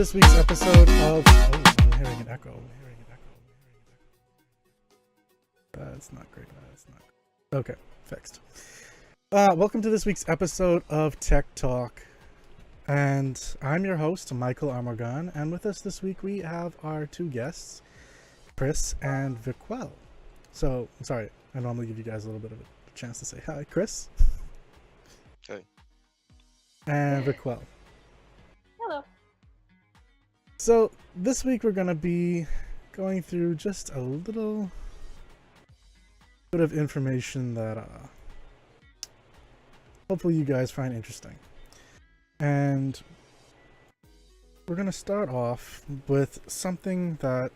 this week's episode of... Oh, I'm hearing an echo. That's not great. Okay, fixed. Welcome to this week's episode of Tech Talk. And I'm your host, Michael Amargan. And with us this week, we have our two guests, Chris and Vicquell. So, I'm sorry, I normally give you guys a little bit of a chance to say hi. Chris? Hey. And Vicquell. Hello. So, this week we're going to be going through just a little bit of information that hopefully you guys find interesting. And we're going to start off with something that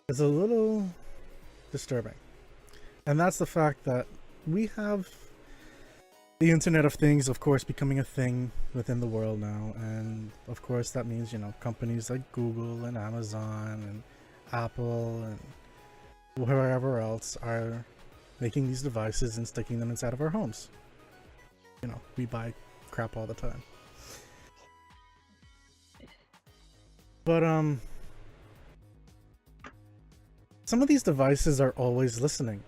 is a little disturbing. And that's the fact that we have the Internet of Things, of course, becoming a thing within the world now. And of course, that means, you know, companies like Google and Amazon and Apple and wherever else are making these devices and sticking them inside of our homes. You know, we buy crap all the time. But, some of these devices are always listening.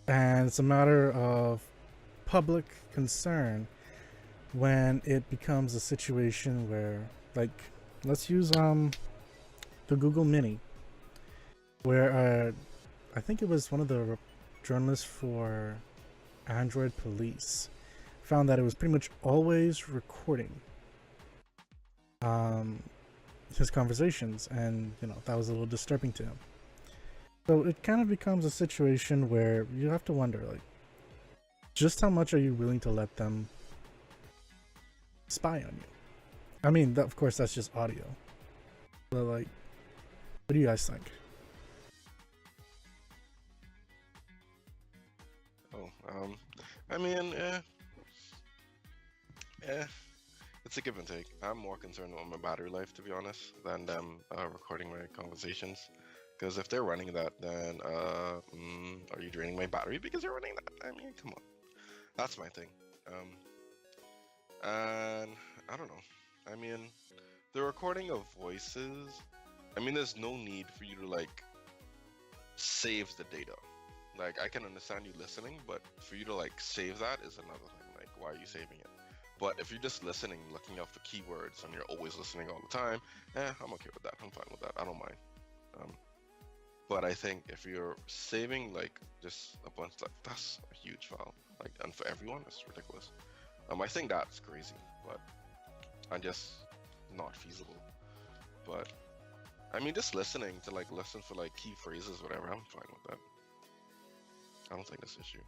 And it's a matter of public concern when it becomes a situation where, like, let's use the Google Mini, where I think it was one of the journalists for Android Police found that it was pretty much always recording his conversations, and you know, that was a little disturbing to him. So it kind of becomes a situation where you have to wonder, like, just how much are you willing to let them spy on you? I mean, of course, that's just audio. But, like, what do you guys think? I mean, it's a give and take. I'm more concerned about my battery life, to be honest, than them recording my conversations. Because if they're running that, then are you draining my battery because you're running that? I mean, come on. That's my thing. And I don't know. I mean, the recording of voices, I mean, there's no need for you to, like, save the data. Like, I can understand you listening, but for you to, like, save that is another thing. Like, why are you saving it? But if you're just listening, looking out for keywords, and you're always listening all the time, I'm okay with that. I'm fine with that. I don't mind. But I think if you're saving, like, just a bunch, like, that's a huge file. Like, and for everyone, it's ridiculous. I think that's crazy, but and just not feasible. But I mean, just listening to, like, listen for, like, key phrases, whatever, I'm fine with that. I don't think this issue.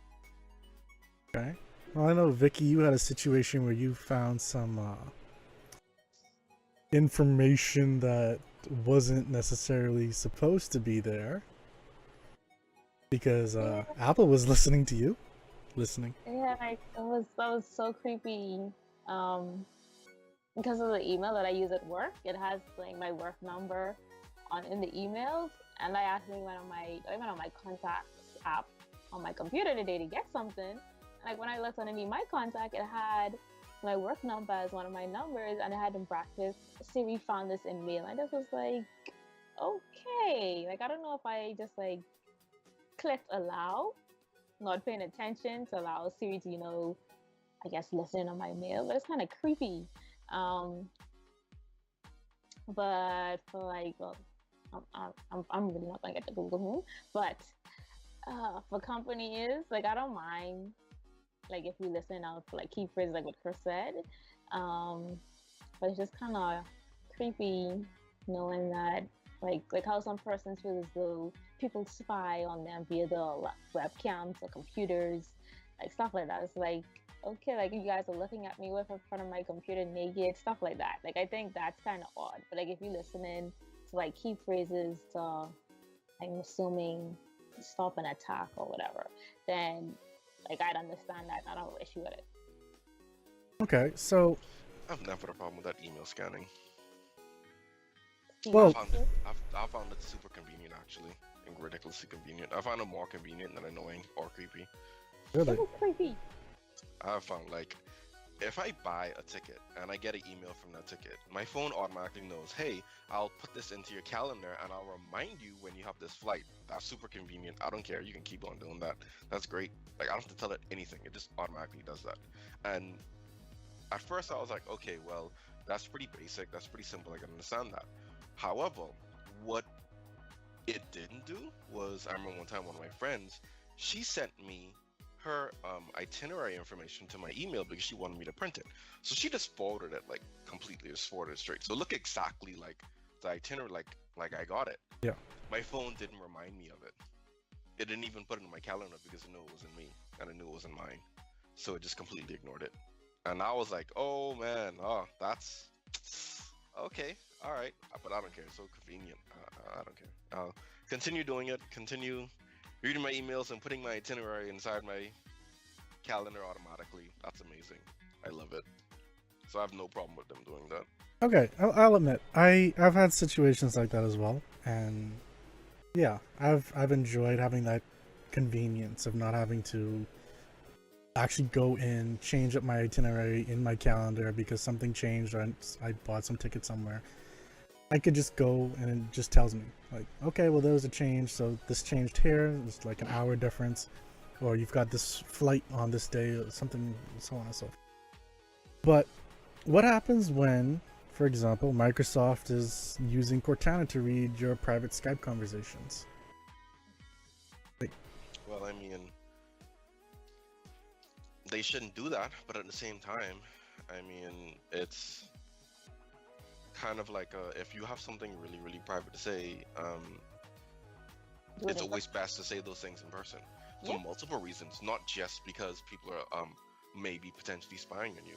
Okay. Well, I know, Vicky, you had a situation where you found some information that wasn't necessarily supposed to be there because Apple was listening to you. Yeah, like, that was so creepy. Because of the email that I use at work, it has, like, my work number in the emails, and I actually went on my contacts app on my computer today to get something. Like, when I looked underneath my contact, it had my work number as one of my numbers, and it had in brackets, Siri found this in mail. And I just was like, okay. Like, I don't know if I just, like, clicked allow, not paying attention to allow Siri to, you know, I guess, listen on my mail, but it's kind of creepy. But for, like, well, I'm really not gonna get the Google Home, but for companies, like, I don't mind, like, if you listen out for, like, key phrases, like what Chris said, but it's just kind of creepy knowing that, like how some persons feel as though people spy on them via the webcams or computers, like, stuff like that. It's like, okay, like, you guys are looking at me with in front of my computer naked, stuff like that. Like, I think that's kind of odd. But, like, if you listening to, like, key phrases to, I'm assuming, stop an attack or whatever, then, like, I'd understand that. I don't have an issue with it. Okay, so I've never had a problem with that email scanning. Well, I found it super convenient, actually, and ridiculously convenient. I found it more convenient than annoying or creepy. really? It was creepy. I found, like, if I buy a ticket and I get an email from that ticket, my phone automatically knows, hey, I'll put this into your calendar and I'll remind you when you have this flight. That's super convenient. I don't care. You can keep on doing that. That's great. Like, I don't have to tell it anything. It just automatically does that. And at first I was like, okay, well, that's pretty basic. That's pretty simple. I can understand that. However, what it didn't do was, I remember one time one of my friends, she sent me her itinerary information to my email because she wanted me to print it. So she just forwarded it, like, completely, just forwarded it straight. So it looked exactly like the itinerary, like I got it. Yeah. My phone didn't remind me of it. It didn't even put it in my calendar because it knew it wasn't me and it knew it wasn't mine. So it just completely ignored it. And I was like, oh man, that's okay, all right. But I don't care. It's so convenient. I don't care. I'll continue doing it. Continue reading my emails and putting my itinerary inside my calendar automatically. That's amazing. I love it. So I have no problem with them doing that. Okay, I'll admit I've had situations like that as well, and yeah, I've enjoyed having that convenience of not having to actually go in, change up my itinerary in my calendar because something changed or I bought some ticket somewhere. I could just go and it just tells me, like, okay, well, there was a change, so this changed here. It's like an hour difference, or you've got this flight on this day, or something, so on and so forth. But what happens when, for example, Microsoft is using Cortana to read your private Skype conversations? Well, I mean, they shouldn't do that, but at the same time, I mean, it's kind of like if you have something really, really private to say, it's always best to say those things in person for multiple reasons, not just because people are maybe potentially spying on you.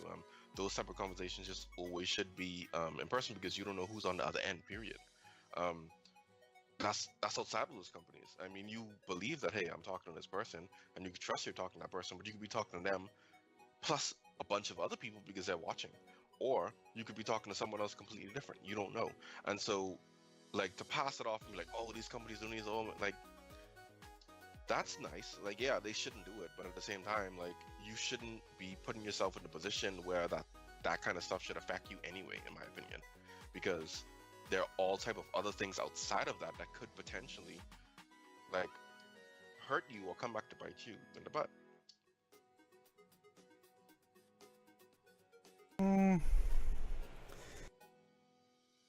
Those type of conversations just always should be in person because you don't know who's on the other end, period. That's outside of those companies. I mean, you believe that, hey, I'm talking to this person, and you can trust you're talking to that person, but you could be talking to them plus a bunch of other people because they're watching. Or you could be talking to someone else completely different. You don't know. And so, like, to pass it off and be like, oh, these companies don't need all, like, that's nice. Like, yeah, they shouldn't do it, but at the same time, like, you shouldn't be putting yourself in a position where that kind of stuff should affect you anyway, in my opinion, because there are all type of other things outside of that that could potentially, like, hurt you or come back to bite you in the butt.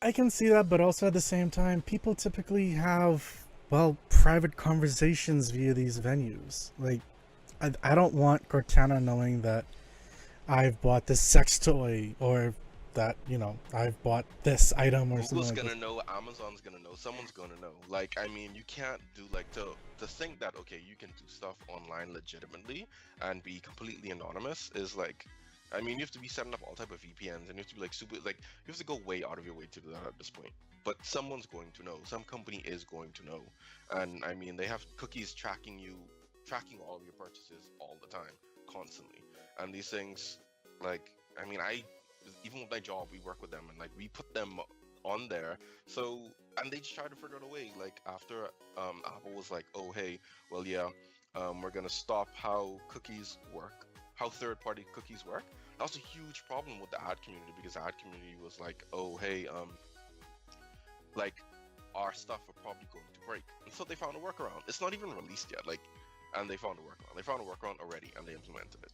I can see that, but also at the same time, people typically have, well, private conversations via these venues. Like, I don't want Cortana knowing that I've bought this sex toy or that, you know, I've bought this item or Google's something like gonna that. know, Amazon's gonna know, someone's gonna know. Like, I mean, you can't do, like, to think that, okay, you can do stuff online legitimately and be completely anonymous is like, I mean, you have to be setting up all type of VPNs and you have to be like super, like, you have to go way out of your way to do that at this point. But someone's going to know, some company is going to know. And I mean, they have cookies tracking all of your purchases all the time, constantly. And these things, like, I mean, even with my job, we work with them and like we put them on there. So, and they just try to figure out a way. Like after Apple was like, oh hey, well yeah, we're gonna stop how cookies work, how third-party cookies work. That was a huge problem with the ad community because the ad community was like, oh hey, like our stuff are probably going to break, and so they found a workaround. It's not even released yet, like, and they found a workaround. They found a workaround already, and they implemented it.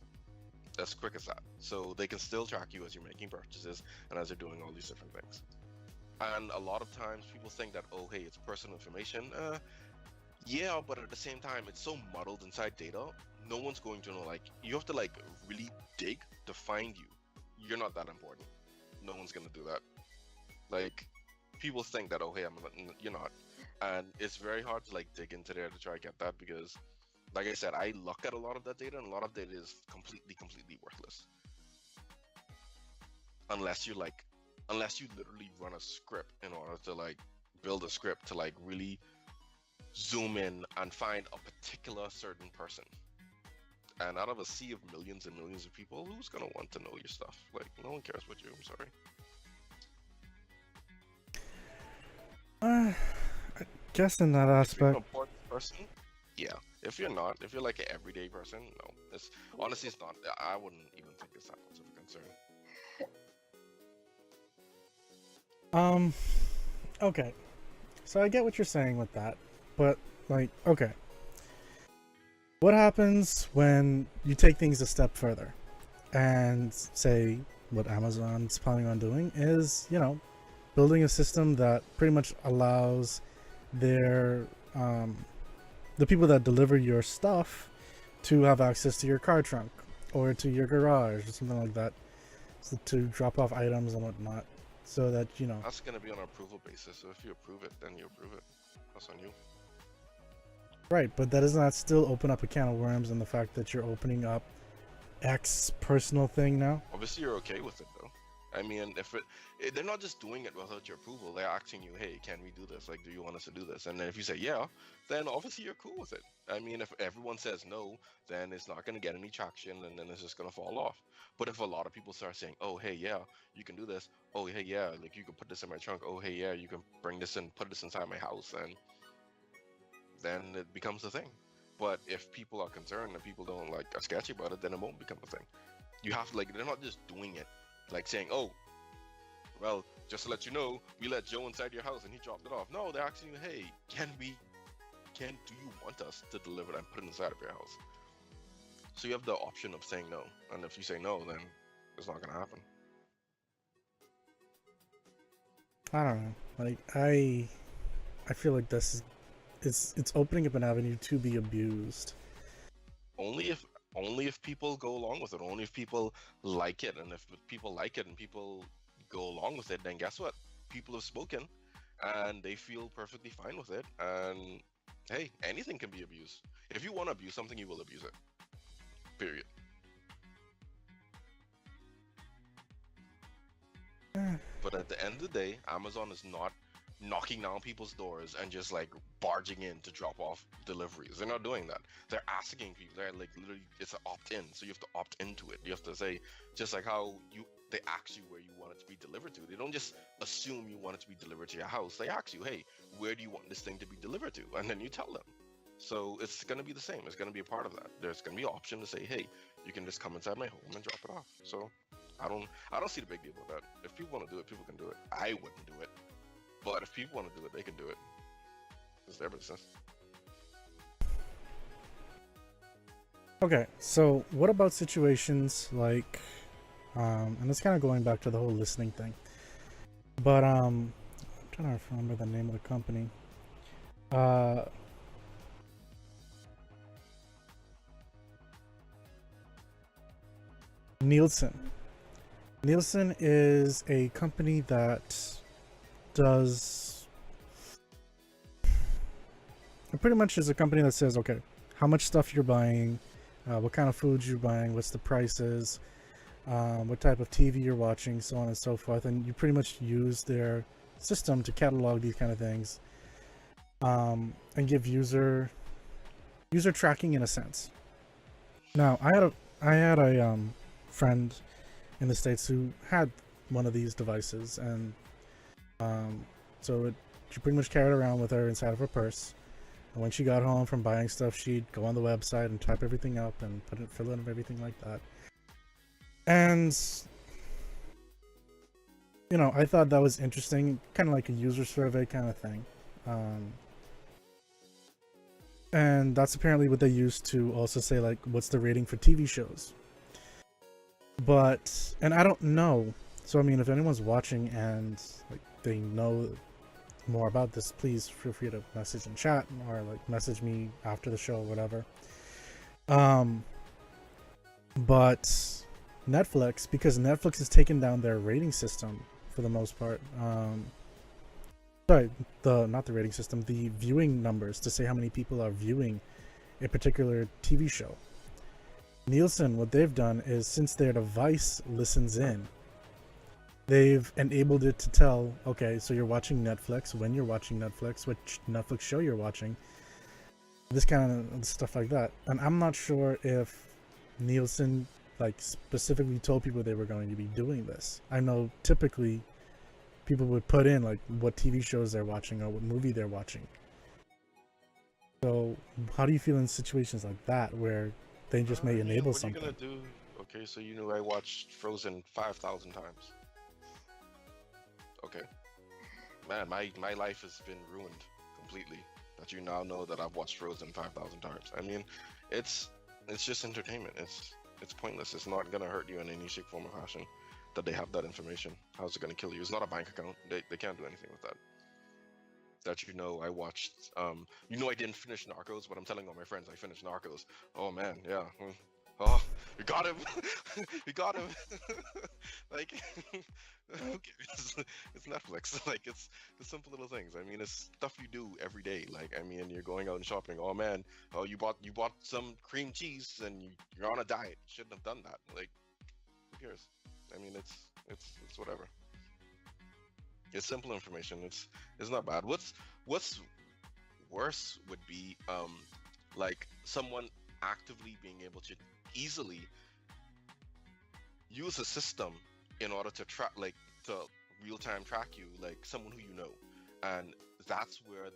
As quick as that. So they can still track you as you're making purchases and as you're doing all these different things. And a lot of times people think that, oh, hey, it's personal information. Yeah, but at the same time, it's so muddled inside data. No one's going to know. Like, you have to like really dig to find you. You're not that important. No one's gonna do that. Like, people think that, oh, hey, you're not. And it's very hard to like dig into there to try to get that because, like I said, I look at a lot of that data, and a lot of data is completely worthless. Unless you literally run a script in order to like build a script to like really zoom in and find a particular certain person. And out of a sea of millions and millions of people, who's gonna want to know your stuff? Like, no one cares about you. I'm sorry. I guess in that If you're an aspect, important person, yeah. If you're not, if you're like an everyday person, no. Honestly, it's not. I wouldn't even think it's that much of a concern. Okay. So I get what you're saying with that, but like, okay. What happens when you take things a step further and say what Amazon's planning on doing is, you know, building a system that pretty much allows their the people that deliver your stuff to have access to your car trunk or to your garage or something like that, so to drop off items and whatnot, so that, you know. That's gonna be on an approval basis. So if you approve it, then you approve it. That's on you. Right, but that does not still open up a can of worms in the fact that you're opening up X personal thing now. Obviously, you're okay with it though. I mean, if they're not just doing it without your approval. They're asking you, "Hey, can we do this? Like, do you want us to do this?" And then if you say yeah, then obviously you're cool with it. I mean, if everyone says no, then it's not gonna get any traction, and then it's just gonna fall off. But if a lot of people start saying, "Oh, hey, yeah, you can do this. Oh, hey, yeah, like you can put this in my trunk. Oh, hey, yeah, you can bring this and put this inside my house," and then it becomes a thing. But if people are concerned and people don't like are sketchy about it, then it won't become a thing. You have to like they're not just doing it, like saying, "Oh, well, just to let you know, we let Joe inside your house and he dropped it off." No, they're asking you, "Hey, do you want us to deliver it and put it inside of your house?" So you have the option of saying no, and if you say no, then it's not gonna happen. I don't know. Like I feel like this is it's opening up an avenue to be abused. Only if people go along with it. Only if people like it, and if people like it and people go along with it, then guess what? People have spoken, and they feel perfectly fine with it. And hey, anything can be abused. If you want to abuse something, you will abuse it. Period. But at the end of the day, Amazon is not knocking down people's doors and just like barging in to drop off deliveries. They're not doing that. They're asking people. They're like literally, it's an opt-in, so you have to opt into it. You have to say, just like how they ask you where you want it to be delivered to. They don't just assume you want it to be delivered to your house. They ask you, hey, where do you want this thing to be delivered to? And then you tell them. So it's gonna be the same. It's gonna be a part of that. There's gonna be an option to say, hey, you can just come inside my home and drop it off. So I don't see the big deal with that. If people want to do it, people can do it. I wouldn't do it. But if people want to do it, they can do it. It's their business. Okay, so what about situations like, and it's kind of going back to the whole listening thing, but I'm trying to remember the name of the company. Nielsen. Nielsen is a company that does, it pretty much is a company that says, okay, how much stuff you're buying, what kind of foods you're buying, what's the prices, what type of TV you're watching, so on and so forth. And you pretty much use their system to catalog these kind of things, and give user tracking in a sense. Now, I had a friend in the States who had one of these devices, and she pretty much carried it around with her inside of her purse. And when she got home from buying stuff, she'd go on the website and type everything up and fill in everything like that. And you know, I thought that was interesting, kind of like a user survey kind of thing. And that's apparently what they use to also say, like, what's the rating for TV shows. But, and I don't know. So, I mean, if anyone's watching and like they know more about this, please feel free to message in chat or like message me after the show or whatever. But Netflix, because Netflix has taken down their rating system for the most part. Sorry, not the rating system, the viewing numbers to say how many people are viewing a particular TV show. Nielsen, what they've done is, since their device listens in, they've enabled it to tell, okay, so you're watching Netflix, when you're watching Netflix, which Netflix show you're watching, this kind of stuff like that. And I'm not sure if Nielsen like specifically told people they were going to be doing this. I know typically people would put in like what TV shows they're watching or what movie they're watching. So how do you feel in situations like that where they just may enable something? What are you gonna do? Okay, so you know I watched Frozen 5,000 times. Okay, man, my life has been ruined completely. That you now know that I've watched Frozen 5,000 times. I mean, it's just entertainment. It's pointless. It's not gonna hurt you in any shape, form, or fashion. That they have that information. How's it gonna kill you? It's not a bank account. They can't do anything with that. That you know, I watched. I didn't finish Narcos, but I'm telling all my friends I finished Narcos. Oh man, yeah. Oh, you got him. You got him. Like, okay, it's Netflix. Like, it's the simple little things. I mean, it's stuff you do every day. Like, I mean, you're going out and shopping. Oh man, oh you bought some cream cheese and you're on a diet. Shouldn't have done that. Like, who cares? I mean, it's whatever. It's simple information. It's not bad. What's worse would be like someone actively being able to easily use a system in order to track, like, to real-time track you, like someone who you know. And that's where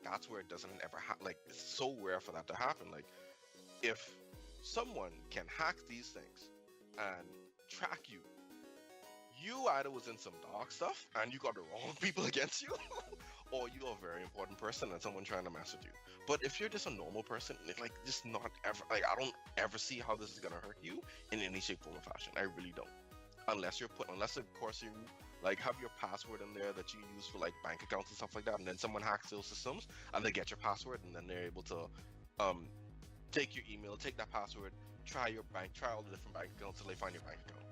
that's where it doesn't ever happen. Like, it's so rare for that to happen. Like, if someone can hack these things and track you, you either was in some dark stuff and you got the wrong people against you, or you're a very important person and someone trying to mess with you. But if you're just a normal person, it's like, just not ever, like, I don't ever see how this is gonna hurt you in any shape, form, or fashion. I really don't. Unless of course you like have your password in there that you use for like bank accounts and stuff like that, and then someone hacks those systems and they get your password, and then they're able to take your email, take that password, try all the different bank accounts till they find your bank account.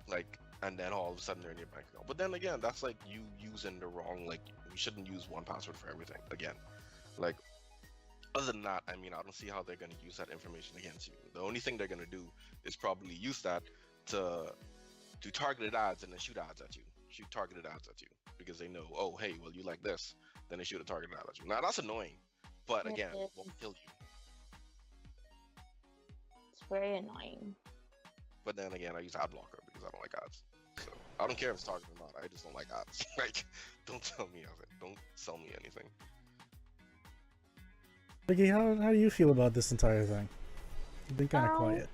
Like, and then all of a sudden they're in your bank account. But then again, that's like you using the wrong, like, you shouldn't use one password for everything. Again, like, other than that, I mean, I don't see how they're going to use that information against you. The only thing they're going to do is probably use that to do targeted ads and then shoot targeted ads at you, because they know, oh hey, well, you like this, then they shoot a targeted ad at you. Now that's annoying, but again, it won't kill you. It's very annoying. But then again, I use ad blocker because I don't like ads. So I don't care if it's targeted or not. I just don't like ads. Like, don't tell me of it. Don't sell me anything. Vicky, how do you feel about this entire thing? You've been kind of quiet.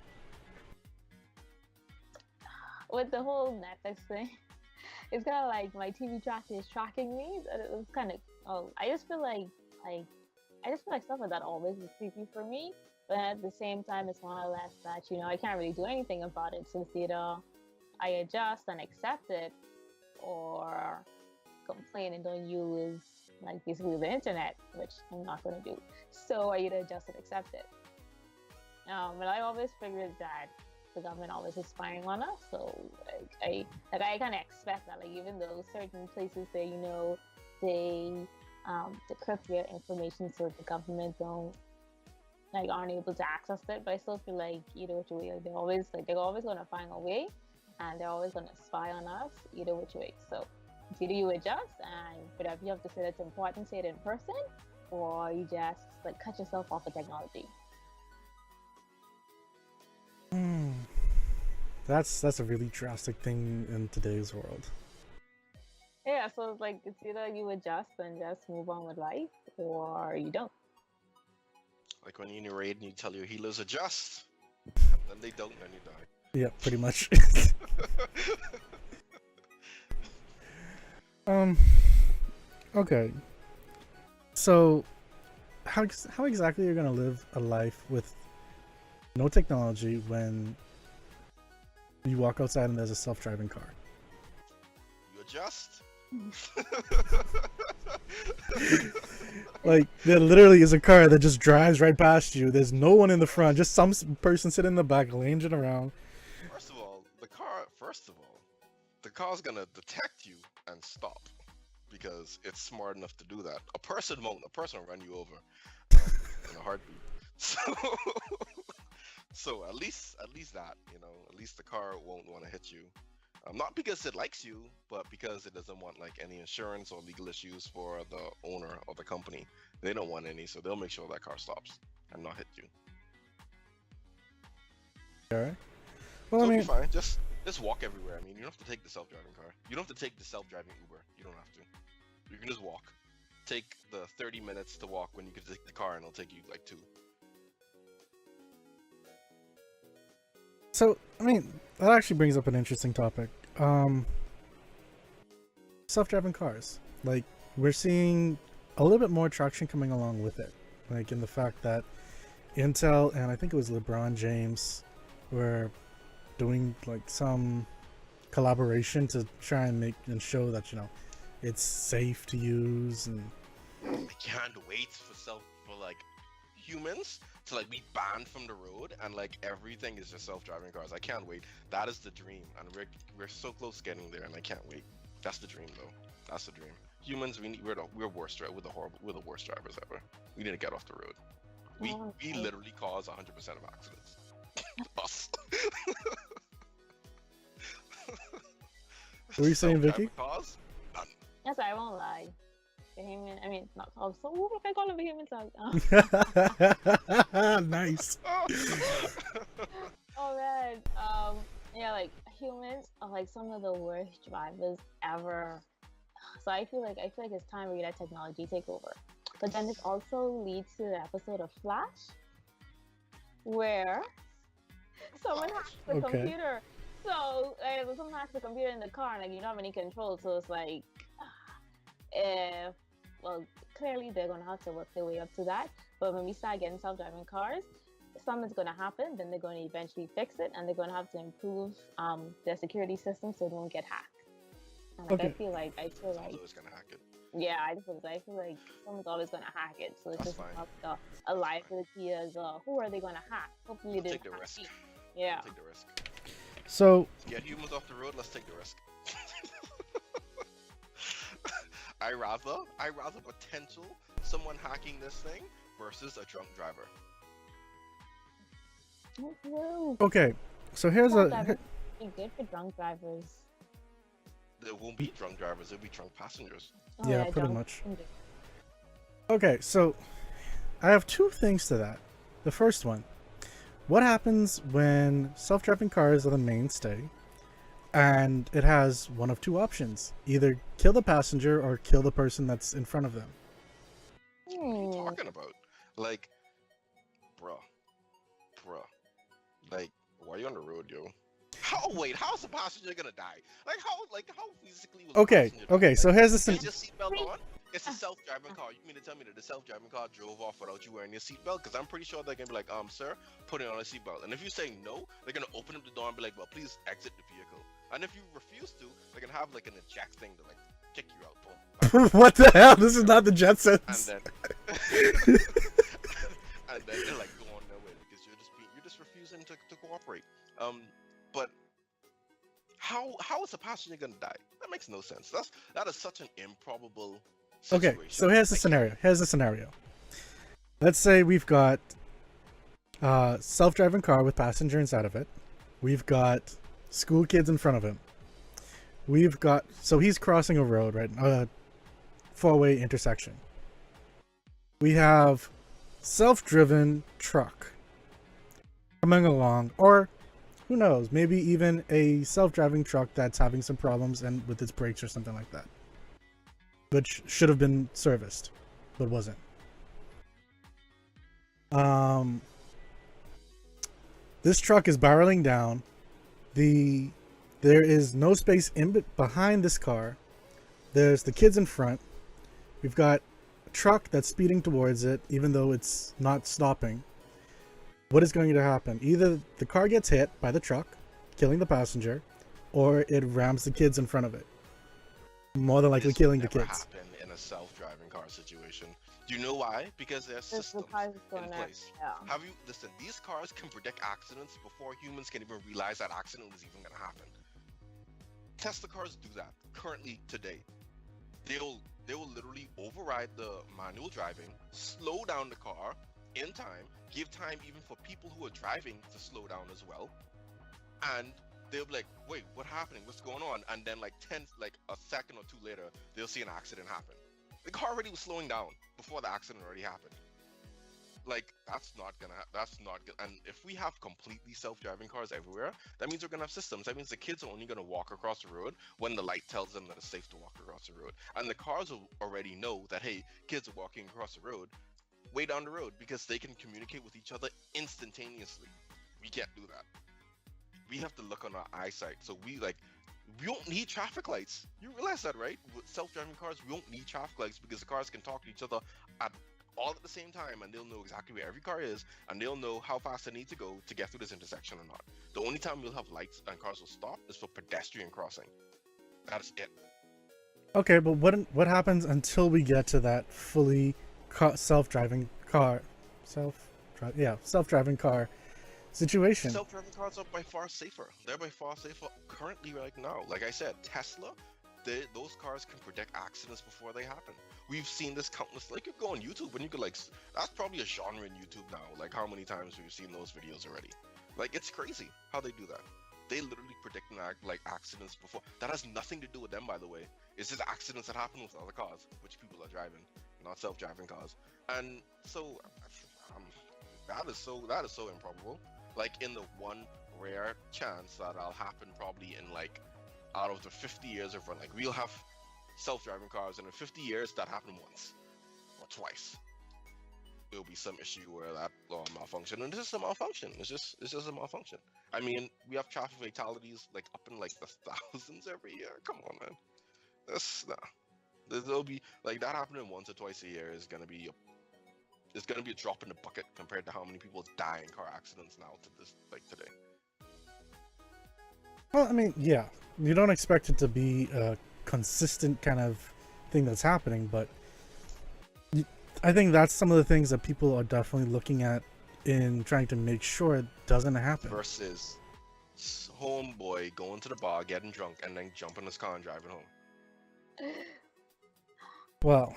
With the whole Netflix thing, it's kind of like my TV tracker is tracking me. And it was kind of, I just feel like stuff like that always is creepy for me. But at the same time, it's more or less that, I can't really do anything about it, since either I adjust and accept it, or complain and don't use, like, basically the internet, which I'm not going to do. So I either adjust and accept it. But I always figured that the government always is spying on us, so I kind of expect that, like, even though certain places there, they decrypt your information so the government aren't able to access it, but I still feel like either which way, they're always going to find a way, and they're always going to spy on us either which way. So it's either you adjust, and whatever you have to say that's important, say it in person, or you just cut yourself off of technology. That's a really drastic thing in today's world. Yeah, so it's either you adjust and just move on with life, or you don't. Like when you're in your raid and you tell your healers adjust, and then they don't, then you die. Yeah, pretty much. Okay. So, how exactly are you gonna live a life with no technology when you walk outside and there's a self-driving car? You adjust. Like, there literally is a car that just drives right past you. There's no one in the front, just some person sitting in the back, lingering around. First of all, the car's gonna detect you and stop, because it's smart enough to do that. A person won't. A person will run you over in a heartbeat. So at least that, at least the car won't want to hit you. Not because it likes you, but because it doesn't want any insurance or legal issues for the owner or the company. They don't want any, so they'll make sure that car stops and not hit you. Alright. Well, So I mean, it'll be fine. Just walk everywhere. I mean, you don't have to take the self-driving car. You don't have to take the self-driving Uber. You don't have to. You can just walk. Take the 30 minutes to walk when you can take the car, and it'll take you 2. so, I mean, that actually brings up an interesting topic. Self-driving cars. like we're seeing a little bit more traction coming along with it, like in the fact that Intel and I think it was LeBron James were doing like some collaboration to try and make and show that it's safe to use. And I can't wait for like humans to like be banned from the road and like everything is just self-driving cars. I can't wait. That is the dream, and we're so close getting there, and I can't wait. That's the dream, though. That's the dream. Humans, we're worst, right? We're the worst drivers ever. We need to get off the road. We literally cause 100% of accidents. Us. What were you saying, Vicky? Cars? None. Yes, I won't lie. Bohemian, I mean, not also. What if I call him Bohemian Song? Nice. Oh man, yeah, like humans are like some of the worst drivers ever. So I feel like it's time we let technology take over. But then this also leads to the episode of Flash, where someone hacks the computer. So someone hacks the computer in the car, and like you don't have any control. So it's like, well, clearly they're gonna have to work their way up to that. But when we start getting self-driving cars, something's gonna happen. Then they're gonna eventually fix it, and they're gonna have to improve their security system so they don't get hacked. And like I feel like Someone's always gonna hack it. yeah, I feel like someone's always gonna hack it. So it's just about a liability as who are they gonna hack? Hopefully they take the risk. Yeah. Take the risk. So Get humans off the road. Let's take the risk. I rather potential someone hacking this thing versus a drunk driver. okay, so here's Be good for drunk drivers. There won't be drunk drivers. There'll be drunk passengers. Oh, yeah, pretty much. Okay, so I have two things to that. The first one, what happens when self-driving cars are the mainstay and it has one of two options: either kill the passenger or kill the person that's in front of them? What are you talking about? Like, bruh. Like, why are you on the road, yo? How's the passenger gonna die? How physically will Okay, so here's the Is your seatbelt on? It's a self-driving car. You mean to tell me that the self-driving car drove off without you wearing your seatbelt? Because I'm pretty sure they're gonna be like, sir, put it on a seatbelt. And if you say no, they're gonna open up the door and be like, well, please exit the vehicle. And if you refuse to, they're gonna have like an eject thing to like kick you out. Boom. What the hell? This is not the Jetsons. And then they're like, go on their way because you're just refusing to cooperate. But how is a passenger gonna die? That makes no sense. That is such an improbable situation. Okay, so here's the scenario. Let's say we've got a self-driving car with passenger inside of it. We've got school kids in front of him. So he's crossing a road, right? A four-way intersection. We have self-driven truck coming along, or who knows, maybe even a self-driving truck that's having some problems and with its brakes or something like that, which should have been serviced but wasn't. This truck is barreling down. There is no space behind this car. There's the kids in front. We've got a truck that's speeding towards it even though it's not stopping. What is going to happen? Either the car gets hit by the truck, killing the passenger, or it rams the kids in front of it. More than likely killing the kids. Happen in a self-driving car situation. Do you know why? Because there's systems in place. Yeah. Have you listen? These cars can predict accidents before humans can even realize that accident was even going to happen. Tesla cars do that currently today. They will literally override the manual driving, slow down the car in time, give time even for people who are driving to slow down as well, and they'll be like, wait, what's happening? What's going on? And then like a second or two later, they'll see an accident happen. The car already was slowing down before the accident already happened. Like, that's not good. And if we have completely self-driving cars everywhere, that means we're gonna have systems. That means the kids are only gonna walk across the road when the light tells them that it's safe to walk across the road. And the cars will already know that, hey, kids are walking across the road way down the road, because they can communicate with each other instantaneously. We can't do that. We have to look on our eyesight. So We don't need traffic lights. You realize that, right? With self-driving cars, we don't need traffic lights because the cars can talk to each other at all at the same time, and they'll know exactly where every car is, and they'll know how fast they need to go to get through this intersection or not. The only time we'll have lights and cars will stop is for pedestrian crossing. That's it. Okay, but what happens until we get to that fully self-driving car, self-driving car situation? Self-driving cars are by far safer. They're by far safer currently right now. Like I said, Tesla, those cars can predict accidents before they happen. We've seen this countless. Like, you go on YouTube and you could like, that's probably a genre in YouTube now. Like, how many times we've seen those videos already? Like, it's crazy how they do that. They literally predict like accidents before. That has nothing to do with them, by the way. It's just accidents that happen with other cars, which people are driving, not self-driving cars. And so, that is so improbable. Like, in the one rare chance that that'll happen, probably in like out of the 50 years of run, like we'll have self-driving cars, and in 50 years that happened once or twice. There'll be some issue where that malfunction, and this is a malfunction. It's just a malfunction. I mean, we have traffic fatalities like up in like the thousands every year. Come on, man. That's There'll be like that happening once or twice a year is gonna be it's gonna be a drop in the bucket compared to how many people die in car accidents now to this like today. Well, I mean, yeah, you don't expect it to be a consistent kind of thing that's happening, but I think that's some of the things that people are definitely looking at in trying to make sure it doesn't happen. Versus homeboy going to the bar, getting drunk, and then jumping his car and driving home. Well,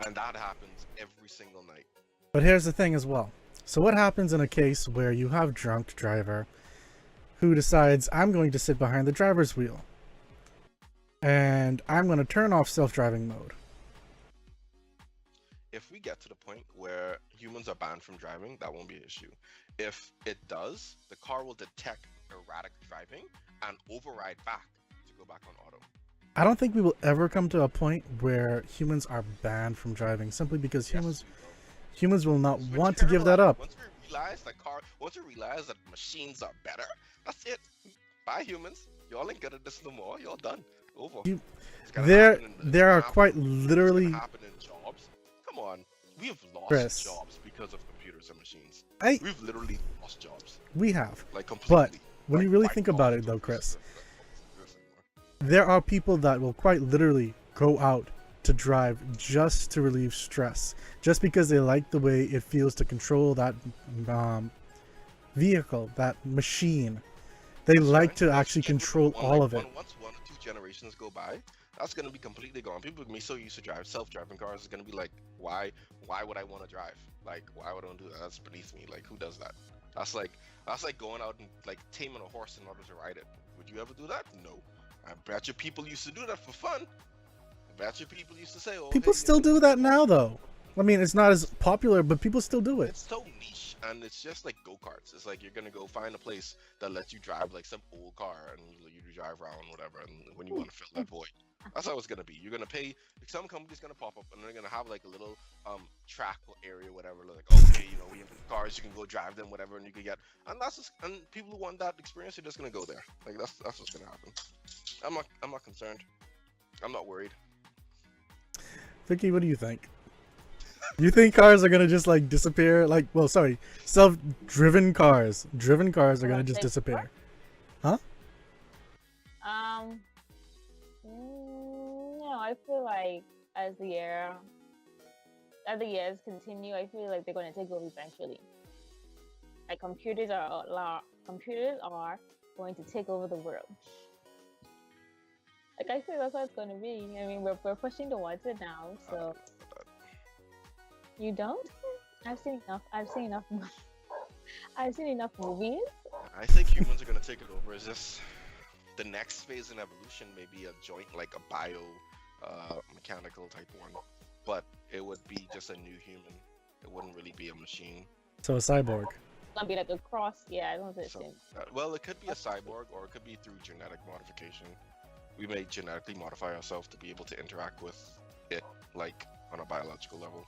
and that happens every single night. But here's the thing as well. So what happens in a case where you have a drunk driver who decides, I'm going to sit behind the driver's wheel and I'm going to turn off self-driving mode? If we get to the point where humans are banned from driving, that won't be an issue. If it does, the car will detect erratic driving and override back to go back on auto. I don't think we will ever come to a point where humans are banned from driving, simply because humans will not want to give that up. Once we realize that machines are better, that's it. Bye, humans. Y'all ain't good at this no more. Y'all done. Over. There are quite literally. Happen in jobs. Come on, we have lost Chris, jobs because of computers and machines. We've literally lost jobs. We have, like completely. But when you really think about it, though, Chris, there are people that will quite literally go out to drive just to relieve stress, just because they like the way it feels to control that vehicle, that machine. They like to actually control all of it. Once 1 or 2 generations go by, that's going to be completely gone. People are going to be so used to drive self-driving cars, it's going to be like, why would I want to drive? Like, why would I do that? That's beneath me. Like, who does that? That's like going out and like taming a horse in order to ride it. Would you ever do that? No. I bet you people used to do that for fun. I bet you people used to say, oh, people still do that now, though. I mean, it's not as popular, but people still do it. It's so niche, and it's just like go-karts. It's like you're gonna go find a place that lets you drive like some old car, and you drive around, whatever, and when you want to fill that void. That's how it's gonna be. You're gonna pay, like, some company's gonna pop up, and they're gonna have like a little track area, whatever, like, okay, you know, we have cars, you can go drive them, whatever, and you can get, and that's just, and people who want that experience are just gonna go there. Like, that's what's gonna happen. I'm not concerned. I'm not worried. Vicky, what do you think? You think cars are gonna just like disappear? Like, well, sorry, self-driven cars. Driven cars are gonna just disappear. Huh? No, I feel like as the years continue, I feel like they're gonna take over eventually. Like computers are going to take over the world. Like, I feel that's what it's gonna be. I mean, we're pushing towards it now, so. You don't? I've seen enough. I've seen enough movies. I think humans are gonna take it over. It's just the next phase in evolution may be a joint, like a bio mechanical type one, but it would be just a new human. It wouldn't really be a machine. So a cyborg. It's gonna be like a cross. Yeah, I don't think. Well, it could be a cyborg, or it could be through genetic modification. We may genetically modify ourselves to be able to interact with it, like on a biological level.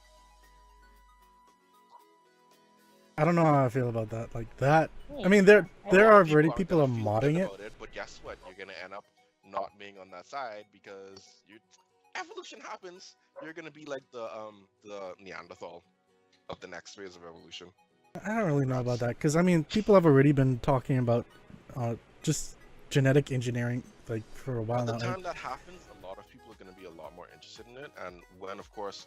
I don't know how I feel about that. Like that. I mean, there are already people are modding it. But guess what? You're gonna end up not being on that side because evolution happens. You're gonna be like the Neanderthal of the next phase of evolution. I don't really know about that because I mean, people have already been talking about just genetic engineering like for a while By now. the time that happens, a lot of people are going to be a lot more interested in it, and when, of course,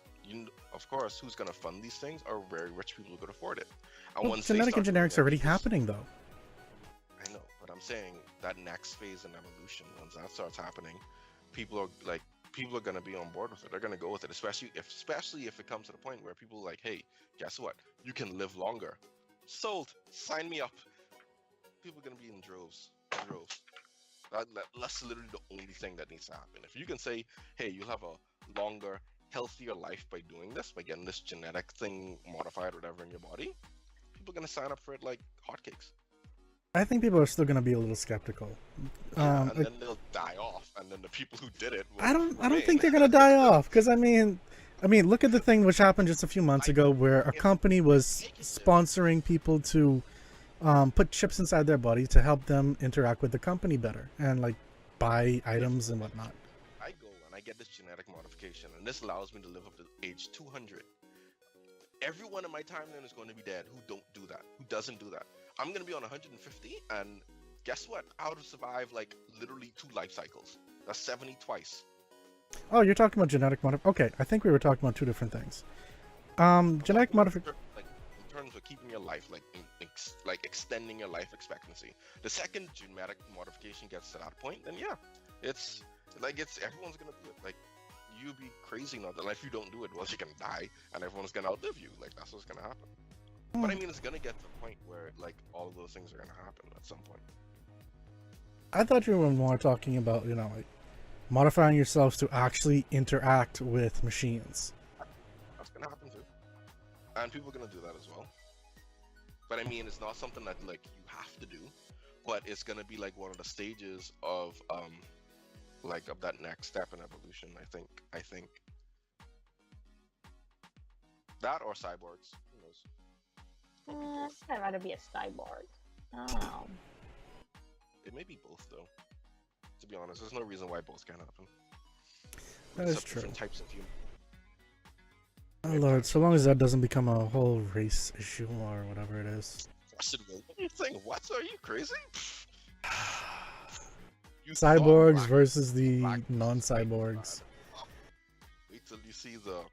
who's going to fund these things are very rich people who could afford it. And Well, once they genetic start doing engineering's it, already people happening though. I know, but I'm saying that next phase in evolution, once that starts happening, people are going to be on board with it. They're going to go with it, especially if it comes to the point where people are like, hey, guess what? You can live longer. Sold. Sign me up. People are going to be in droves. That's literally the only thing that needs to happen. If you can say, hey, you'll have a longer, healthier life by doing this, by getting this genetic thing modified, whatever, in your body, people are going to sign up for it like hotcakes. I think people are still going to be a little skeptical. Yeah, and then they'll die off, and then the people who did it will I don't remain. think they're going to die off because I mean, look at the thing which happened just a few months ago where a company was sponsoring people to put chips inside their body to help them interact with the company better and like buy items and whatnot. I go and I get this genetic modification, and this allows me to live up to age 200. Everyone in my timeline is going to be dead who doesn't do that. I'm going to be on 150, and guess what? I would have survived like literally 2 life cycles. That's 70 twice. Oh, you're talking about genetic modification. Okay, I think we were talking about 2 different things. Genetic modification. Like in terms of keeping your life, like extending your life expectancy. The second genetic modification gets to that point, then yeah, it's everyone's gonna do it. Like you'd be crazy not to. Like if you don't do it, well, you're gonna die, and everyone's gonna outlive you. Like that's what's gonna happen. But I mean, it's gonna get to the point where like all of those things are gonna happen at some point. I thought you were more talking about like modifying yourselves to actually interact with machines. That's gonna happen too, and people are gonna do that as well. But I mean, it's not something that like you have to do, but it's gonna be like one of the stages of of that next step in evolution. I think that or cyborgs. Who knows? I'd rather be a cyborg. Oh. It may be both though. To be honest, there's no reason why both can't happen. That is Except true. different types of human. Oh Lord, so long as that doesn't become a whole race issue or whatever it is. What are you saying? What? Are you crazy? You Cyborgs thought versus the black- non-cyborgs. Wait till you see the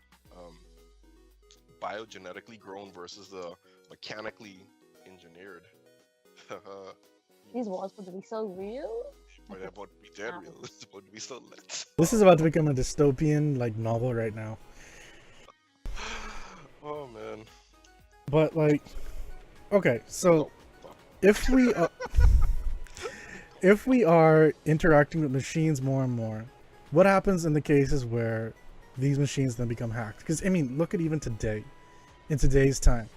biogenetically grown versus the mechanically engineered. These walls would be so real. But they're about to be dead real. It's about to be so lit. This is about to become a dystopian like novel right now. Oh man. But like, okay, so if we are interacting with machines more and more, what happens in the cases where these machines then become hacked? Because I mean, look at even today, in today's time,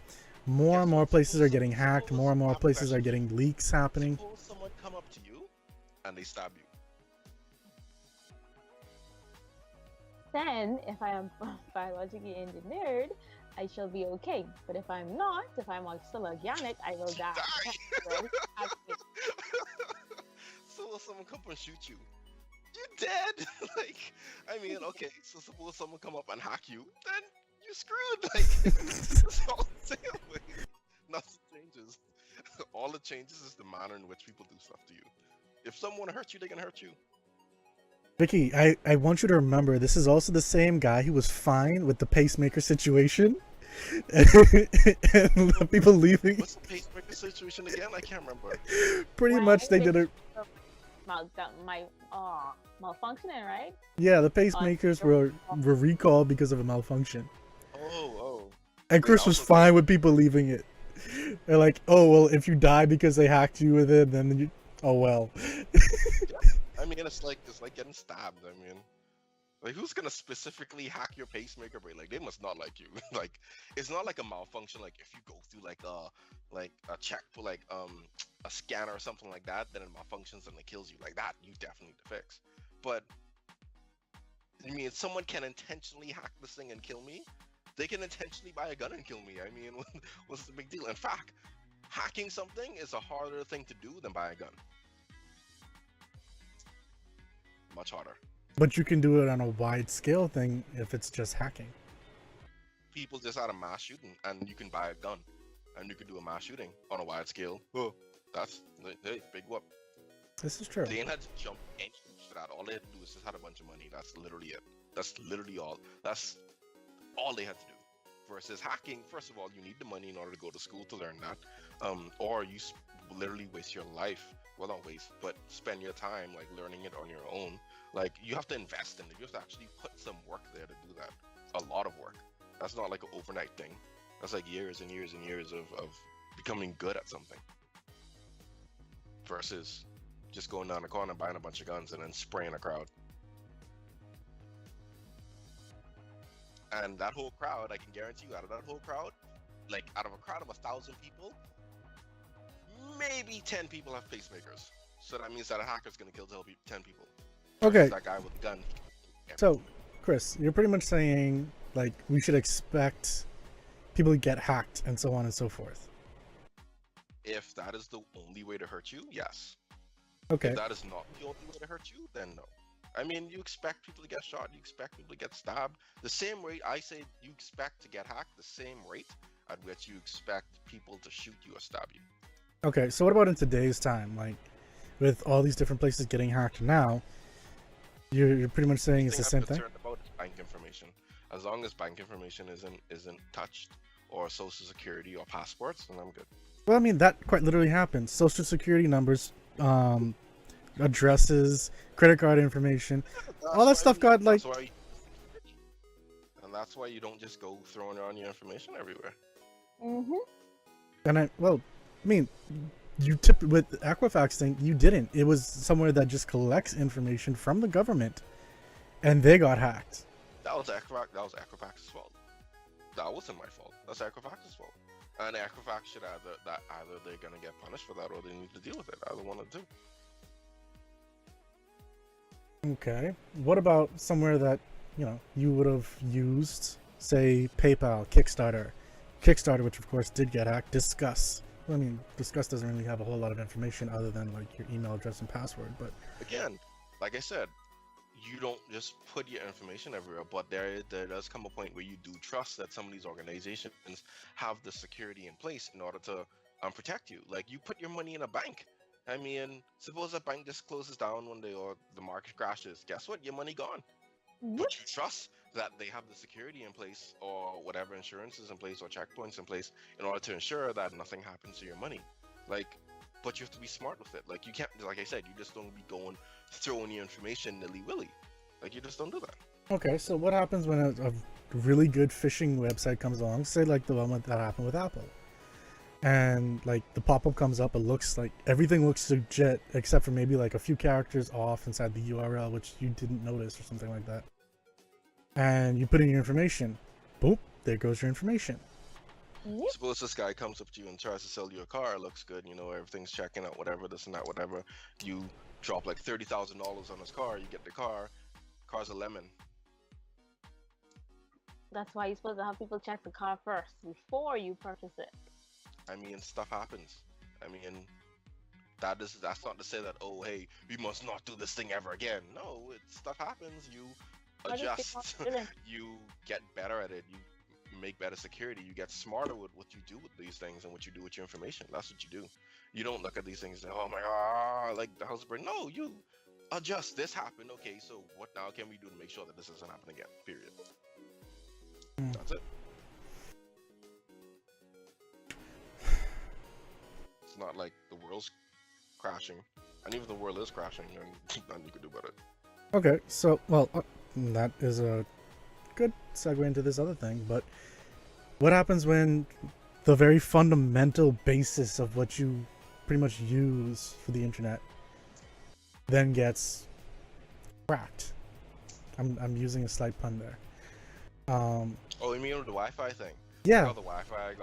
more and more places are getting hacked. More and more places are getting leaks happening. Suppose someone come up to you and they stab you. Then, if I am biologically engineered, I shall be okay. But if I'm not, if I'm still organic, I will die. So will someone come up and shoot you? You're dead. Like, I mean, okay. So suppose someone come up and hack you, then you're screwed. Like, that's all I'm saying. Like, nothing changes. All that changes is the manner in which people do stuff to you. If someone want to hurt you, they can hurt you. Vicky, I want you to remember this is also the same guy who was fine with the pacemaker situation and the people leaving. What's the pacemaker situation again? I can't remember. Pretty much they did it. Malfunctioning, right? Yeah, the pacemakers were recalled because of a malfunction. Oh. And Chris was fine with people leaving it. They're like, oh, well, if you die because they hacked you with it, then you... Oh, well. I mean, it's like getting stabbed. I mean, like who's gonna specifically hack your pacemaker brain? Like they must not like you. Like it's not like a malfunction. Like if you go through like a check for like a scanner or something like that, then it malfunctions and it kills you. Like that, you definitely need to fix. But I mean, someone can intentionally hack this thing and kill me. They can intentionally buy a gun and kill me. I mean, what's the big deal? In fact, hacking something is a harder thing to do than buy a gun. much harder. But you can do it on a wide scale thing if it's just hacking. People just had a mass shooting, and you can buy a gun, and you can do a mass shooting on a wide scale. Oh, that's hey, big whoop. This is true. They ain't had to jump any hoops for that. All they had to do is just had a bunch of money. That's literally it. That's literally all. That's all they had to do. Versus hacking, first of all, you need the money in order to go to school to learn that, or you literally waste your life. Well, not waste, but spend your time like learning it on your own. Like you have to invest in it. You have to actually put some work there to do that. A lot of work. That's not like an overnight thing. That's like years and years and years of becoming good at something. Versus just going down the corner, buying a bunch of guns, and then spraying a crowd. And that whole crowd, I can guarantee you, out of that whole crowd, like out of a crowd of 1,000 people, maybe 10 people have pacemakers. So that means that a hacker's gonna kill 10 people. Okay. That guy with the gun. So, Chris, you're pretty much saying like we should expect people to get hacked and so on and so forth. If that is the only way to hurt you, yes. Okay. If that is not the only way to hurt you, then no. I mean, you expect people to get shot, you expect people to get stabbed. The same rate I say you expect to get hacked, the same rate at which you expect people to shoot you or stab you. Okay, so what about in today's time? Like, with all these different places getting hacked now, you're pretty much saying it's the same thing? I'm concerned about is bank information. As long as bank information isn't touched, or social security or passports, then I'm good. Well, I mean, that quite literally happens. Social security numbers, addresses, credit card information, all that stuff got like... And that's why you don't just go throwing around your information everywhere. Mm-hmm. And I mean, you tipped with the Equifax thing, you didn't. It was somewhere that just collects information from the government, and they got hacked. That was Equifax's fault. That wasn't my fault. That's Equifax's fault. And Equifax should either they're gonna get punished for that or they need to deal with it. Either one of the two. Okay. What about somewhere that, you know, you would have used, say, PayPal, Kickstarter, which of course did get hacked, Discuss. I mean, Discuss doesn't really have a whole lot of information other than like your email address and password, but... Again, like I said, you don't just put your information everywhere, but there does come a point where you do trust that some of these organizations have the security in place in order to protect you. Like, you put your money in a bank. I mean, suppose a bank just closes down one day or the market crashes. Guess what? Your money gone. But you trust that they have the security in place or whatever insurance is in place or checkpoints in place in order to ensure that nothing happens to your money. Like, but you have to be smart with it. Like, you can't, like I said, you just don't be throwing your information nilly-willy. Like, you just don't do that. Okay, so what happens when a really good phishing website comes along, say like the one that happened with Apple, and like the pop-up comes up, it looks like everything looks legit except for maybe like a few characters off inside the URL which you didn't notice or something like that, and you put in your information, boop, there goes your information. Yep. Suppose this guy comes up to you and tries to sell you a car, looks good, you know, everything's checking out, whatever, this and that, whatever. You drop like $30,000 on his car, you get the car's a lemon. That's why you're supposed to have people check the car first before you purchase it. I mean, stuff happens. I mean, that's not to say that, oh, hey, we must not do this thing ever again. No, stuff happens. You adjust. You get better at it. You make better security. You get smarter with what you do with these things and what you do with your information. That's what you do. You don't look at these things and, oh my god, like the house burn. No, you adjust. This happened. Okay, so what now can we do to make sure that this doesn't happen again? Period. That's it. It's not like the world's crashing, and even if the world is crashing, then nothing you can do about it. Okay, so, well, that is a good segue into this other thing, but what happens when the very fundamental basis of what you pretty much use for the internet then gets cracked? I'm using a slight pun there. Oh, you mean with the Wi-Fi thing? Yeah. How the Wi-Fi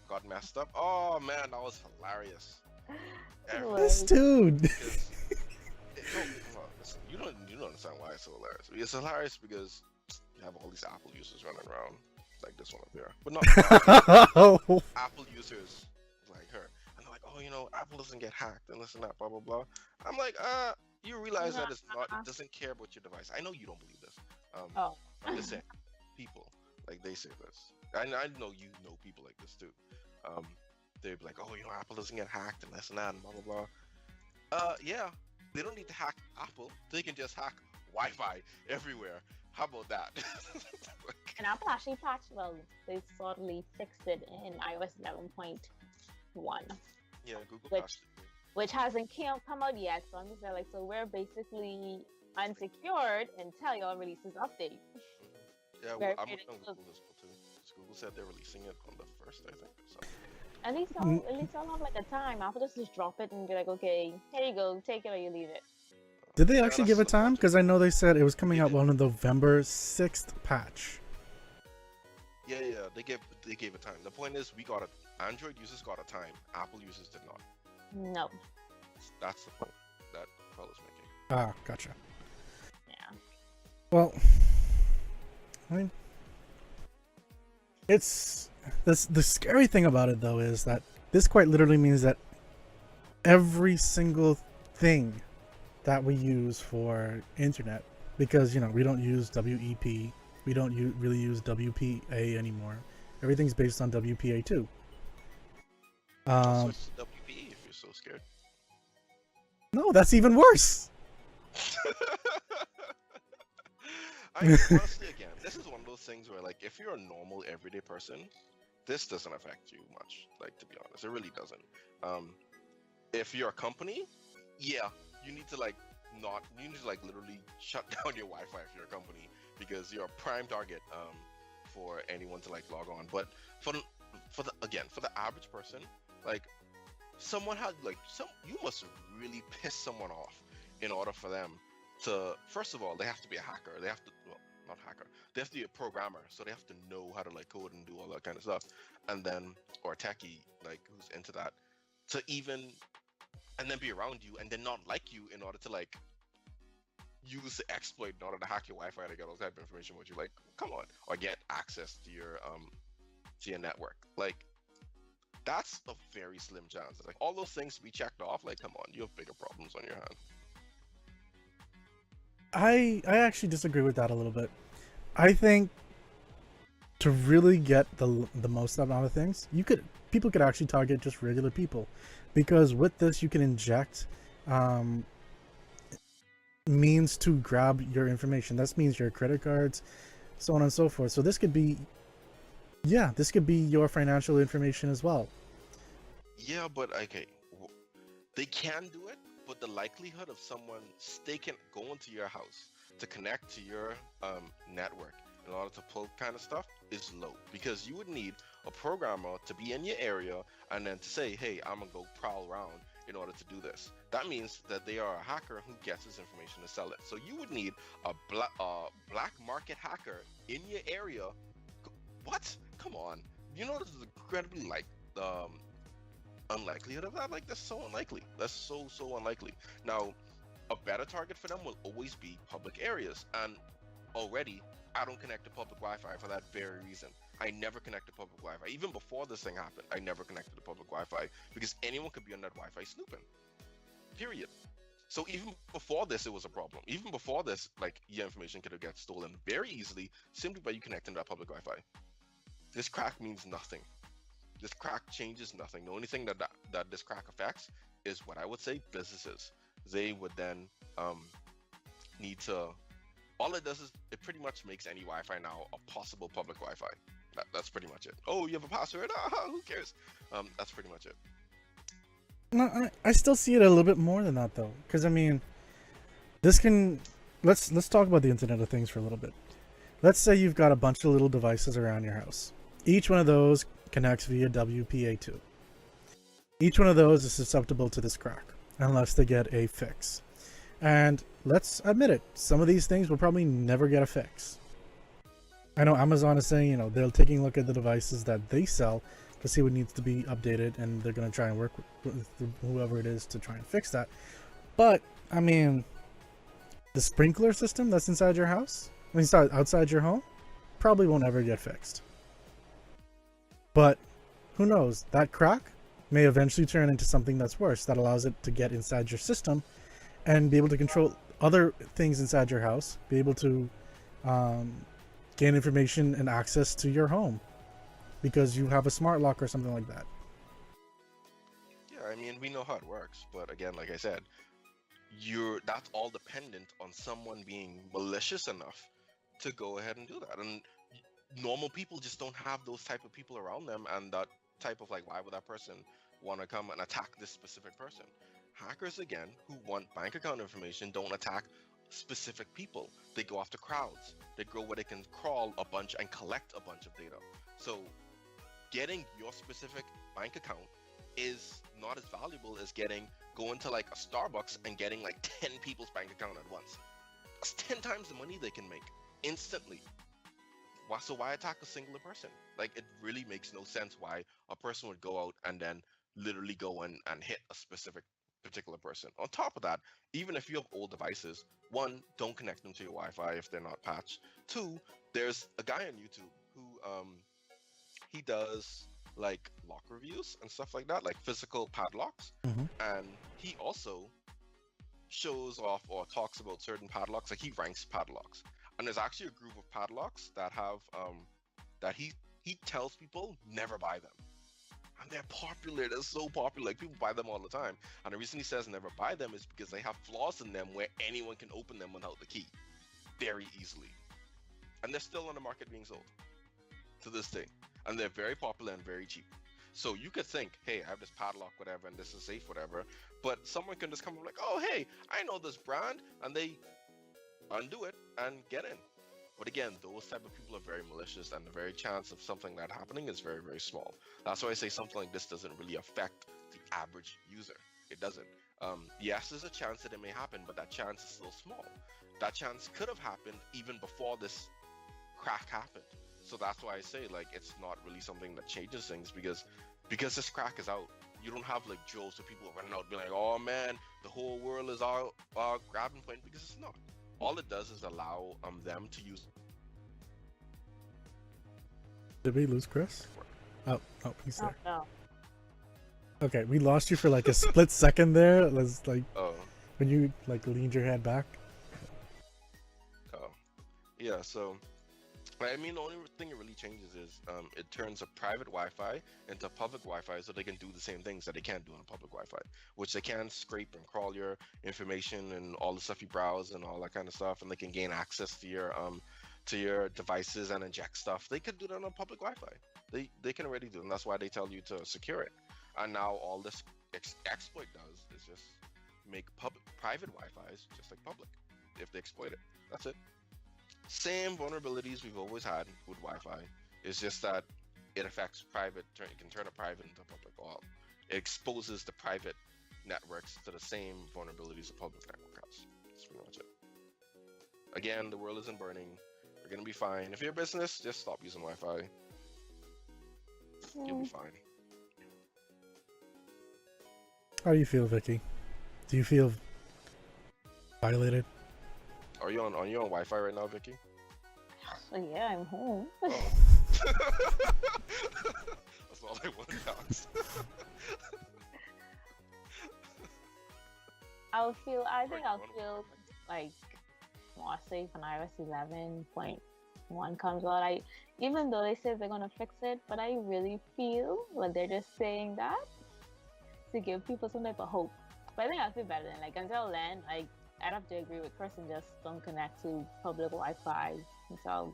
got messed up? Oh man, that was hilarious. This dude. Listen, you don't understand why it's so hilarious. It's hilarious because you have all these Apple users running around like this one up here, but not Apple users like her. And they're like, oh, you know, Apple doesn't get hacked and this and that, blah blah blah. I'm like, You realize that it's not. It doesn't care about your device. I know you don't believe this. Oh. I'm just saying, people like they say this. I know you know people like this too. They'd be like, oh, Apple doesn't get hacked and this and that and blah blah blah. Yeah, they don't need to hack Apple. They can just hack Wi-Fi everywhere. How about that? And Apple actually patched, well, they suddenly fixed it in iOS 11.1. Yeah, Google Which- patched it. Which hasn't come out yet. So I'm just like, so we're basically unsecured until y'all release this update. Yeah, well, Very I'm good. on Google as well too. Google said they're releasing it on the 1st, I think. So. At least I'll have like a time. Apple just drop it and be like, okay, here you go, take it or you leave it. Did they Yeah, actually that's give a the time? logic. Because I know they said it was coming They out did. on the November 6th patch. Yeah, they gave a time. The point is, Android users got a time. Apple users did not. No. That's the point that fella's making. Ah, gotcha. Yeah. Well, I mean, it's the scary thing about it though is that this quite literally means that every single thing that we use for internet, because we don't use WEP, we don't really use WPA anymore. Everything's based on WPA2. Switch to WPE if you're so scared. No, that's even worse. I mean, honestly, again, this is one of those things where, like, if you're a normal everyday person, this doesn't affect you much. Like, to be honest, it really doesn't. If you're a company, yeah, you need to literally shut down your Wi-Fi if you're a company, because you're a prime target for anyone to log on. But for the average person, like, someone had you must have really pissed someone off in order for them to, first of all, they have to be a hacker. They have to, well, not hacker. They have to be a programmer, so they have to know how to code and do all that kind of stuff. And then, or a techie who's into that, to even, and then be around you and then not like you in order to use the exploit in order to hack your Wi-Fi to get all type of information with you. Like, come on, or get access to your network. Like, that's a very slim chance. Like, all those things to be checked off. Like, come on, you have bigger problems on your hand. I actually disagree with that a little bit. I think to really get the most out of things, people could actually target just regular people, because with this you can inject means to grab your information. That means your credit cards, so on and so forth. So this could be your financial information as well. Yeah, but okay, they can do it, but the likelihood of someone go into your house to connect to your network in order to pull kind of stuff is low, because you would need a programmer to be in your area and then to say, hey, I'm gonna go prowl around in order to do this. That means that they are a hacker who gets this information to sell it. So you would need a black market hacker in your area. What? Come on. You know, this is incredibly unlikelihood of that. Like, that's so unlikely. That's so unlikely. Now, a better target for them will always be public areas, and already I don't connect to public Wi-Fi for that very reason. I never connect to public Wi-Fi. Even before this thing happened, I never connected to public Wi-Fi, because anyone could be on that Wi-Fi snooping. Period. So even before this, it was a problem. Even before this, your information could have got stolen very easily simply by you connecting to that public Wi-Fi. This crack means nothing. This crack changes nothing. The only thing that this crack affects is what I would say businesses. They would then need to. All it does is it pretty much makes any Wi-Fi now a possible public Wi-Fi. That's pretty much it. Oh, you have a password? Who cares? That's pretty much it. No, I still see it a little bit more than that though, because I mean, this can. Let's talk about the Internet of Things for a little bit. Let's say you've got a bunch of little devices around your house. Each one of those connects via WPA2. Each one of those is susceptible to this crack, unless they get a fix. And let's admit it, some of these things will probably never get a fix. I know Amazon is saying, they're taking a look at the devices that they sell to see what needs to be updated, and they're going to try and work with whoever it is to try and fix that. But, I mean, the sprinkler system that's inside your house, outside your home, probably won't ever get fixed. But who knows? That crack may eventually turn into something that's worse, that allows it to get inside your system and be able to control other things inside your house, be able to um, gain information and access to your home because you have a smart lock or something like that. Yeah, I mean, we know how it works, but again, like I said, that's all dependent on someone being malicious enough to go ahead and do that. And normal people just don't have those type of people around them, and that type of like, why would that person want to come and attack this specific person? Hackers, again, who want bank account information, don't attack specific people. They go after crowds. They go where they can crawl a bunch and collect a bunch of data. So getting your specific bank account is not as valuable as going to like a Starbucks and getting like 10 people's bank account at once. That's 10 times the money they can make instantly. Why attack a singular person? Like, it really makes no sense why a person would go out and then literally go and hit a specific particular person. On top of that, even if you have old devices, one, don't connect them to your Wi-Fi if they're not patched. Two, there's a guy on YouTube who he does like lock reviews and stuff like that, like physical padlocks. Mm-hmm. And he also shows off or talks about certain padlocks, like he ranks padlocks. And there's actually a group of padlocks that have that he tells people never buy them. And they're popular, they're so popular, like people buy them all the time. And the reason he says never buy them is because they have flaws in them where anyone can open them without the key very easily. And they're still on the market being sold to this day. And they're very popular and very cheap. So you could think, hey, I have this padlock, whatever, and this is safe, whatever. But someone can just come up like, oh, hey, I know this brand, and they undo it and get in. But again, those type of people are very malicious, and the very chance of something like that happening is very, very small. That's why I say something like this doesn't really affect the average user. It doesn't. Yes, there's a chance that it may happen, but that chance is still small. That chance could have happened even before this crack happened. So that's why I say, like, it's not really something that changes things, because this crack is out. You don't have like droves of people running out being like, oh man, the whole world is our grabbing point, because it's not. All it does is allow them to use. Did we lose Chris? Oh, he's there. Oh, no. Okay, we lost you for like a split second there. It was like Oh, when you like leaned your head back. yeah. So, I mean, the only thing it really changes is it turns a private Wi-Fi into public Wi-Fi, so they can do the same things that they can't do on a public Wi-Fi, which they can scrape and crawl your information and all the stuff you browse and all that kind of stuff, and they can gain access to your devices and inject stuff. They could do that on public Wi-Fi. They can already do it, and that's why they tell you to secure it. And now all this exploit does is just make private Wi-Fis just like public if they exploit it. That's it. Same vulnerabilities we've always had with Wi-Fi. It's just that it affects private. It can turn a private into public. Or it exposes the private networks to the same vulnerabilities a public network has. That's pretty much it. Again, the world isn't burning. We're gonna be fine. If you're a business, just stop using Wi-Fi. You'll be fine. How do you feel, Vicky? Do you feel violated? Are you on Wi-Fi right now, Vicky? So yeah, I'm home. Oh. That's all I want to ask. I think I'll feel like more safe when iOS 11.1 comes out. Even though they said they're gonna fix it, but I really feel like they're just saying that to give people some type of hope. But I think I'll feel better then. Like, until then, like, I'd have to agree with Chris and just don't connect to public Wi-Fi until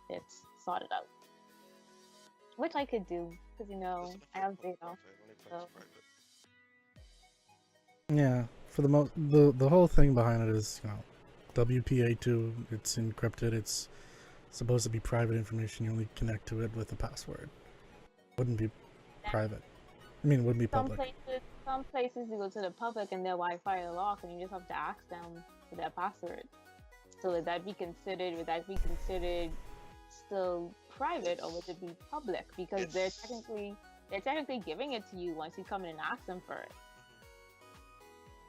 it's sorted out. Which I could do, because I have data. So. Yeah, for the whole thing behind it is, WPA2. It's encrypted. It's supposed to be private information. You only connect to it with a password. Wouldn't be private. I mean, it wouldn't be public. Some places you go to the public and their Wi-Fi is locked, and you just have to ask them for their password. So would that be considered still private, or would it be public? Because they're technically giving it to you once you come in and ask them for it.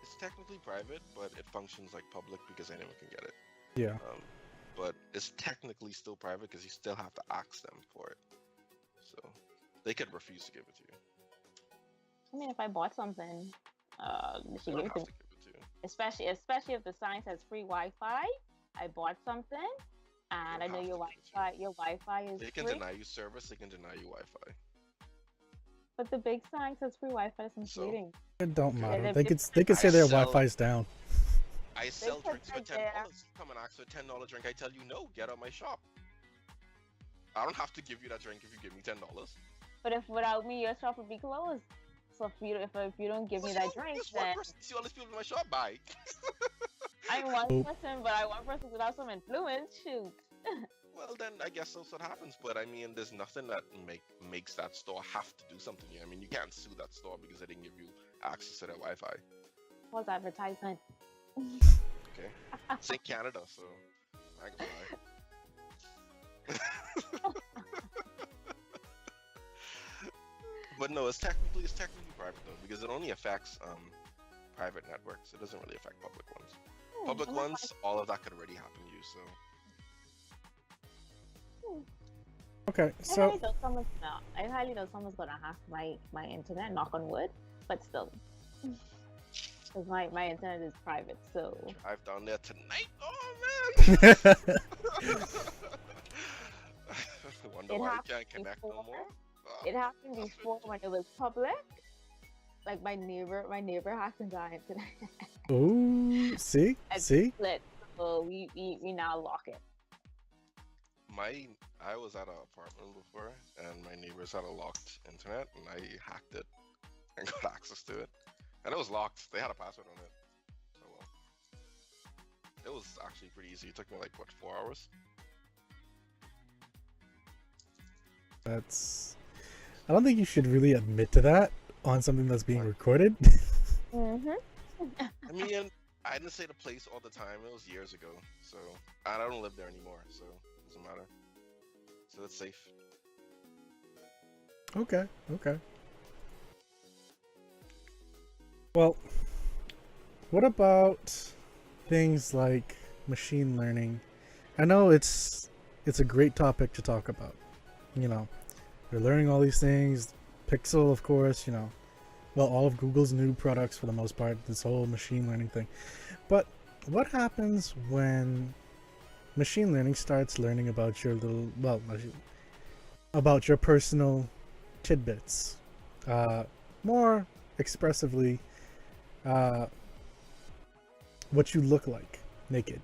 It's technically private, but it functions like public because anyone can get it. Yeah. But it's technically still private because you still have to ask them for it. So they could refuse to give it to you. I mean, if I bought something, They don't have to give it to you. especially if the sign says free Wi-Fi. I bought something, and I know your Wi-Fi is They can free. deny you service, they can deny you Wi-Fi. But the big sign says free Wi-Fi is So- misleading. It don't matter. Yeah, They they- could say I their sell- Wi-Fi's down. I sell said drinks for right $10. there. Come and ask for a $10 drink. I tell you no, get out my shop. I don't have to give you that drink if you give me $10. But if without me, your shop would be closed. So if you don't give me that drink, Just one then person see all these people in my shop. Bye. I'm one person, but I one person without some influence. Shoot. Well, then I guess that's what happens. But I mean, there's nothing that makes that store have to do something. I mean, you can't sue that store because they didn't give you access to their Wi-Fi. What's advertisement? Okay, it's in Canada, so I can lie. But no, it's technically private though, because it only affects private networks. It doesn't really affect public ones. Public I'm not ones, all of that could already happen to you. So Okay, I so highly doubt someone's gonna hack my internet. Knock on wood, but still, because my internet is private. So drive down there tonight. Oh man! Wonder It why you happened can't connect no before. more. it happened before when it was public. Like my neighbor hacked into our internet. ooh, see, and see. split. So we now lock it. I was at an apartment before, and my neighbors had a locked internet, and I hacked it and got access to it, and it was locked. They had a password on it. So well, it was actually pretty easy. It took me like what 4 hours. That's. I don't think you should really admit to that on something that's being recorded. Mhm. I mean, I didn't say the place all the time. It was years ago, so I don't live there anymore, so it doesn't matter. So it's safe. Okay, okay. Well, what about things like machine learning? I know it's a great topic to talk about. You know, we're learning all these things. Pixel, of course, you know, well, all of Google's new products for the most part, this whole machine learning thing. But what happens when machine learning starts learning about your about your personal tidbits, more expressively, what you look like naked,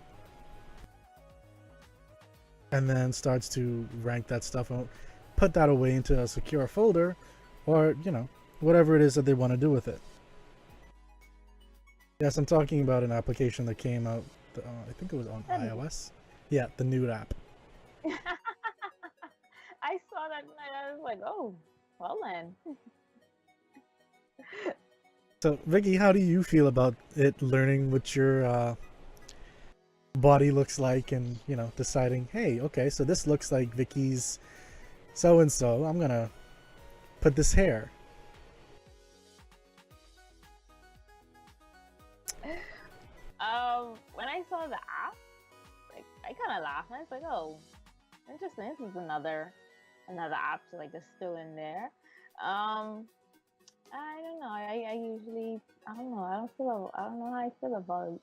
and then starts to rank that stuff out, put that away into a secure folder, or you know, whatever it is that they want to do with it. Yes, I'm talking about an application that came out, I think it was on iOS. Yeah, the nude app. I saw that and I was like, oh, well then. So, Vicky, how do you feel about it learning what your body looks like, and you know, deciding, hey, okay, so this looks like Vicky's so and so. I'm gonna put this hair. When I saw the app, like I kind of laughed. And I was like, oh, interesting. This is another app to like just throw in there. I don't know. I usually I don't know. I don't know how I feel about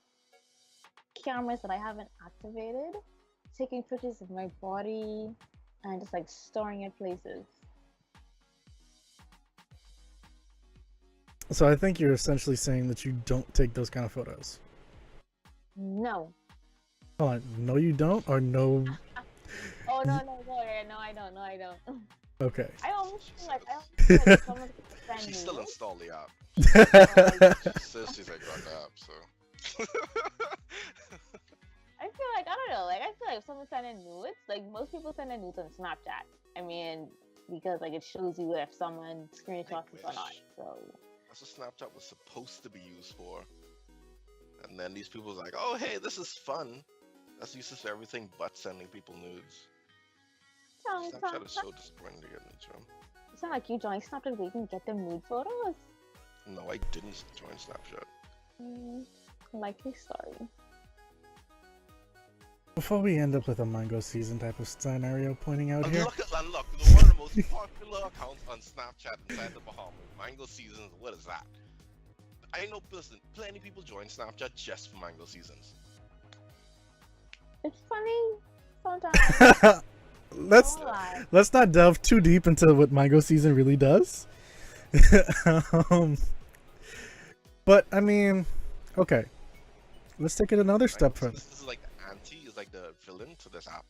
cameras that I haven't activated, taking pictures of my body and just like storing it places. So I think you're essentially saying that you don't take those kind of photos. No. Hold on, no, you don't, or no? Oh no, I don't. No, I don't. Okay. I almost feel like someone's gonna She send still me. installed the app. Okay. She says she's like got the app, so. I feel like I don't know. Like I feel like if someone's sending nudes, like most people send their nudes on Snapchat. I mean, because like it shows you if someone screenshots it or not. So That's what Snapchat was supposed to be used for. And then these people's like, oh hey, this is fun. That's useless for everything but sending people nudes. Snapchat is so disappointing to get nudes from. It's not like you joined Snapchat where you can get them nude photos. No, I didn't join Snapchat. Likely story. Before we end up with a mango season type of scenario pointing out here. Look, one of the most popular accounts on Snapchat inside the Bahamas. Mango Seasons, what is that? I know plenty people join Snapchat just for mango seasons. It's funny sometimes. let's Don't lie. let's not delve too deep into what mango season really does. um, but I mean, okay, let's take it another step Right? further. This is like the anti, is like the villain to this app.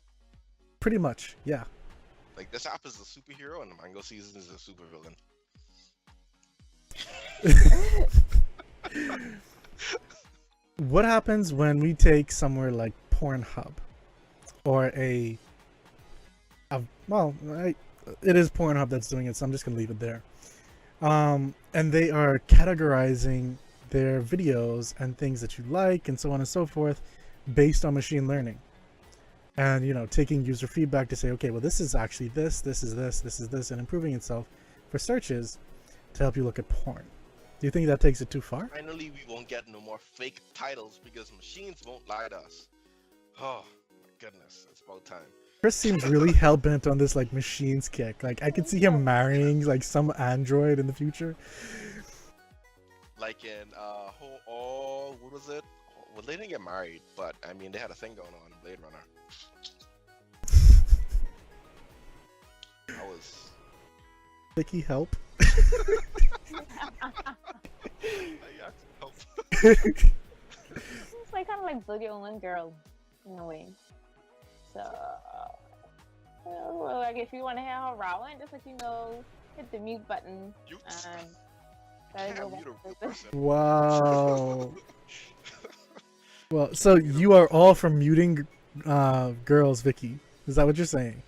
Pretty much, yeah. Like this app is the superhero and the mango season is the super villain. What happens when we take somewhere like Pornhub or it is Pornhub that's doing it, so I'm just gonna leave it there. And they are categorizing their videos and things that you like and so on and so forth based on machine learning, and taking user feedback to say, okay, well, this is actually this is this, and improving itself for searches to help you look at porn. Do you think that takes it too far? Finally, we won't get no more fake titles because machines won't lie to us. Oh my goodness, it's about time. Chris seems really hell-bent on this like machines kick. Like I could see him marrying like some android in the future. Like in what was it? Well, they didn't get married, but I mean they had a thing going on in Blade Runner. I was Vicky, help. help. It's like kind of like build your own girl in a way. So, like if you want to hear her rowing, just like hit the mute button You and can't go mute a back real to the- person. Wow. Well, so you are all for muting girls, Vicky. Is that what you're saying?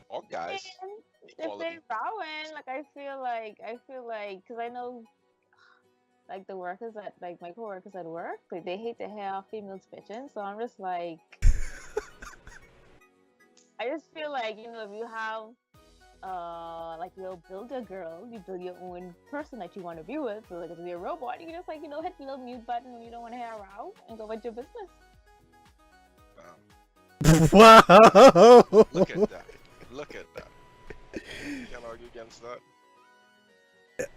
All guys. And if Equality. they're rowing, like I feel like, because I know, like the workers at like my coworkers at work, like they hate to hear females bitching, so I'm just like, I just feel like if you have, like you'll build a girl, you build your own person that you want to be with, so like if you're a robot, you can just like hit the little mute button when you don't want to hear a row and go about your business. Wow. Look at that. Look at that. You can't argue against that.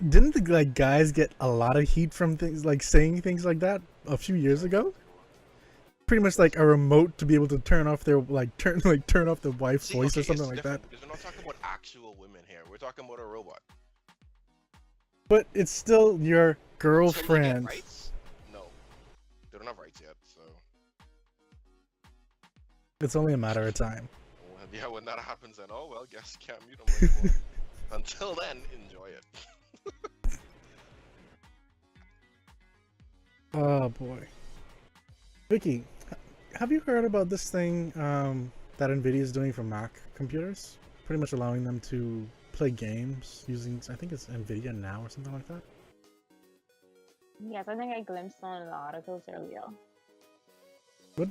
Didn't the like guys get a lot of heat from things like saying things like that a few years ago? Pretty much like a remote to be able to turn off their turn off the wife's See, voice or okay, something it's like that. different, because we're not talking about actual women here. We're talking about a robot. But it's still your So we get girlfriend. rights? No. They don't have rights yet, so It's only a matter of time. well, yeah, when that happens then guess you can't mute them anymore. Until then, enjoy it. Oh boy. Vicky, have you heard about this thing that Nvidia is doing for Mac computers? Pretty much allowing them to play games using, I think it's Nvidia Now or something like that. Yes, I think I glimpsed one of the articles earlier. What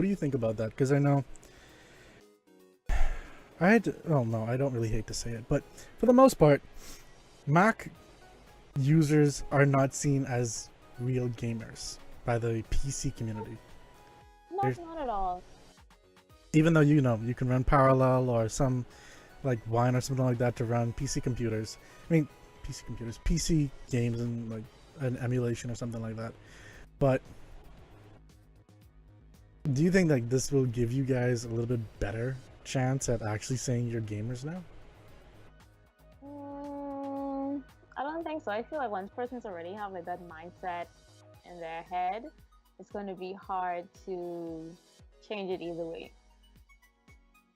do you think about that? Because I know I don't really hate to say it, but for the most part, Mac users are not seen as real gamers by the PC community. Not at all. Even though you can run Parallel or some like Wine or something like that to run PC computers. I mean, PC games and like an emulation or something like that. But do you think like this will give you guys a little bit better chance at actually saying you're gamers now? I don't think so. I feel like once persons already have like that mindset in their head, it's going to be hard to change it either way.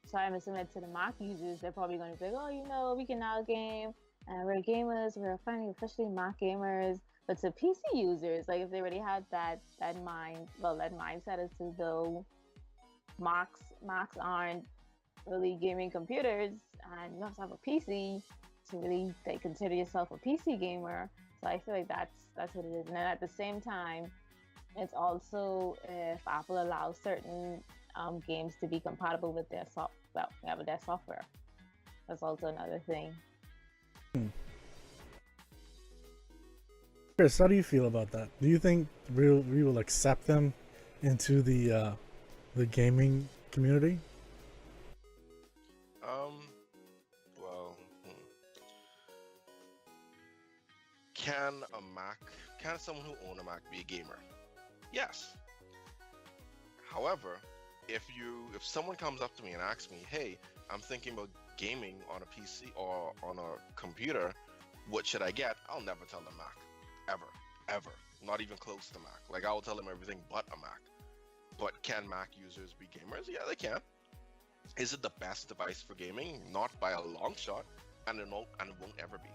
So I'm assuming that to the Mac users, they're probably going to be like, oh, we can now game, and we're gamers, we're finally officially Mac gamers. But to PC users, like if they already had that mindset as to though Macs aren't really gaming computers, and you have to have a PC to really consider yourself a PC gamer. So I feel like that's what it is. And then at the same time, it's also if Apple allows certain games to be compatible with their software. That's also another thing. Chris, how do you feel about that? Do you think we will accept them into the gaming community? Well, can someone who own a Mac be a gamer? Yes. However, if someone comes up to me and asks me, hey, I'm thinking about gaming on a PC or on a computer, what should I get? I'll never tell them Mac. Ever. Not even close to Mac. Like, I will tell them everything but a Mac. But can Mac users be gamers? Yeah, they can. Is it the best device for gaming? Not by a long shot, and it won't ever be.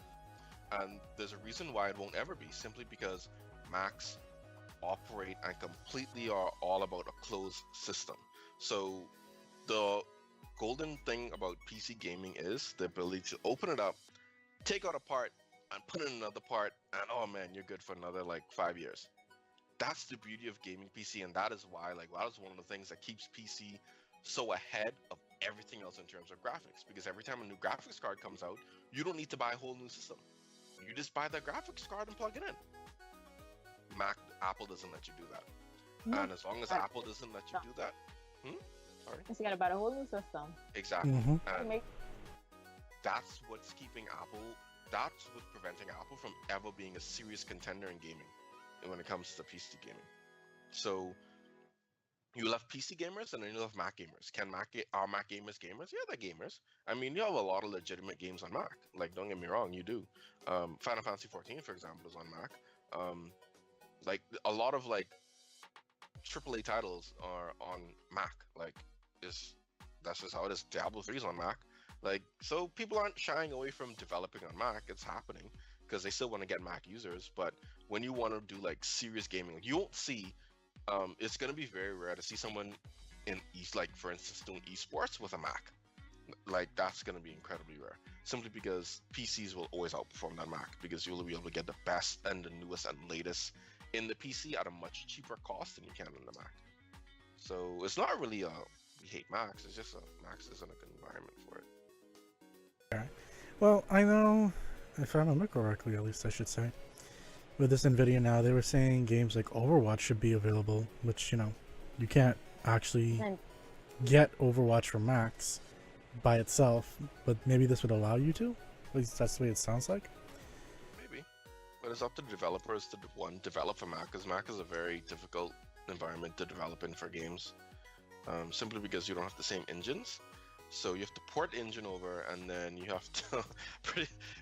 And there's a reason why it won't ever be, simply because Macs operate and completely are all about a closed system. So the golden thing about PC gaming is the ability to open it up, take out a part, and put in another part, and oh man, you're good for another like 5 years. That's the beauty of gaming PC, and that is why, like, that is one of the things that keeps PC so ahead of everything else in terms of graphics. Because every time a new graphics card comes out, you don't need to buy a whole new system. You just buy the graphics card and plug it in. Apple doesn't let you do that. No. And as long as Apple doesn't let you do that, sorry. So you gotta buy a whole new system. Exactly. Mhm. And that's what's keeping Apple. That's what's preventing Apple from ever being a serious contender in gaming, when it comes to PC gaming. So you'll have PC gamers and then you'll have Mac gamers. Are Mac gamers gamers? Yeah, they're gamers. I mean, you have a lot of legitimate games on Mac. Like, don't get me wrong, you do. Final Fantasy 14, for example, is on Mac. Like, a lot of like AAA titles are on Mac. Like, that's just how it is. Diablo 3 is on Mac. Like, so people aren't shying away from developing on Mac. It's happening because they still want to get Mac users. But when you want to do like serious gaming, like, you won't see. It's gonna be very rare to see someone like, for instance, doing esports with a Mac. Like, that's gonna be incredibly rare. Simply because PCs will always outperform that Mac, because you'll be able to get the best and the newest and latest in the PC at a much cheaper cost than you can in the Mac. So it's not really we hate Macs. It's just Macs isn't a good environment for it. Okay. Well, I know, if I remember correctly, at least I should say, with this NVIDIA now, they were saying games like Overwatch should be available, which, you know, you can't actually get Overwatch for Macs by itself, but maybe this would allow you to? At least that's the way it sounds like. Maybe. But it's up to the developers to, develop for Mac, because Mac is a very difficult environment to develop in for games. Simply because you don't have the same engines. So you have to port the engine over, and then you have to...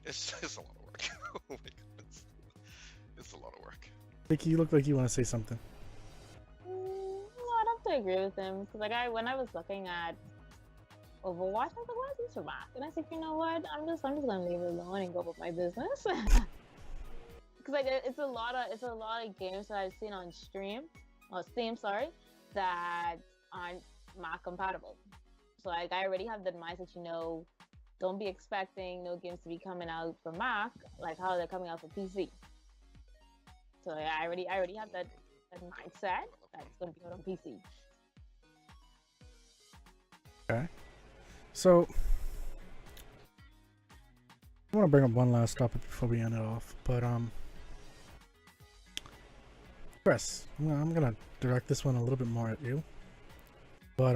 it's a lot of work. Oh my goodness. It's a lot of work. Vicky, you look like you want to say something. No, I'd have to agree with him. Because like, when I was looking at Overwatch, I was like, why is this for Mac? And I said, you know what? I'm just gonna leave it alone and go with my business. Because like, it's a lot of games that I've seen on Steam, that aren't Mac compatible. So like, I already have that mindset, you know, don't be expecting no games to be coming out for Mac like how they're coming out for PC. So yeah, I already have that mindset that's gonna be out on PC. Okay. So, I want to bring up one last topic before we end it off, but Chris, I'm gonna direct this one a little bit more at you. But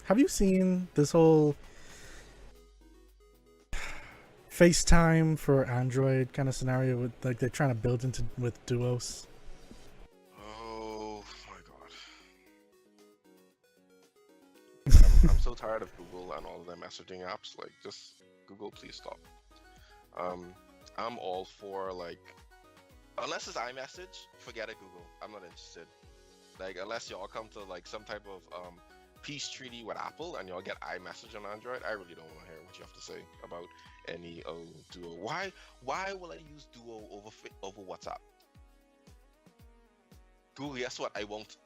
have you seen this whole FaceTime for Android kind of scenario with, like, they're trying to build into with Duos? Oh my god. I'm so tired of Google and all of their messaging apps. Like, just Google, please stop. I'm all for, like, unless it's iMessage, forget it, Google. I'm not interested. Like, unless y'all come to like some type of peace treaty with Apple and y'all get iMessage on Android, I really don't want to hear what you have to say about any Duo. Why will I use Duo over WhatsApp? Google, guess what? I won't.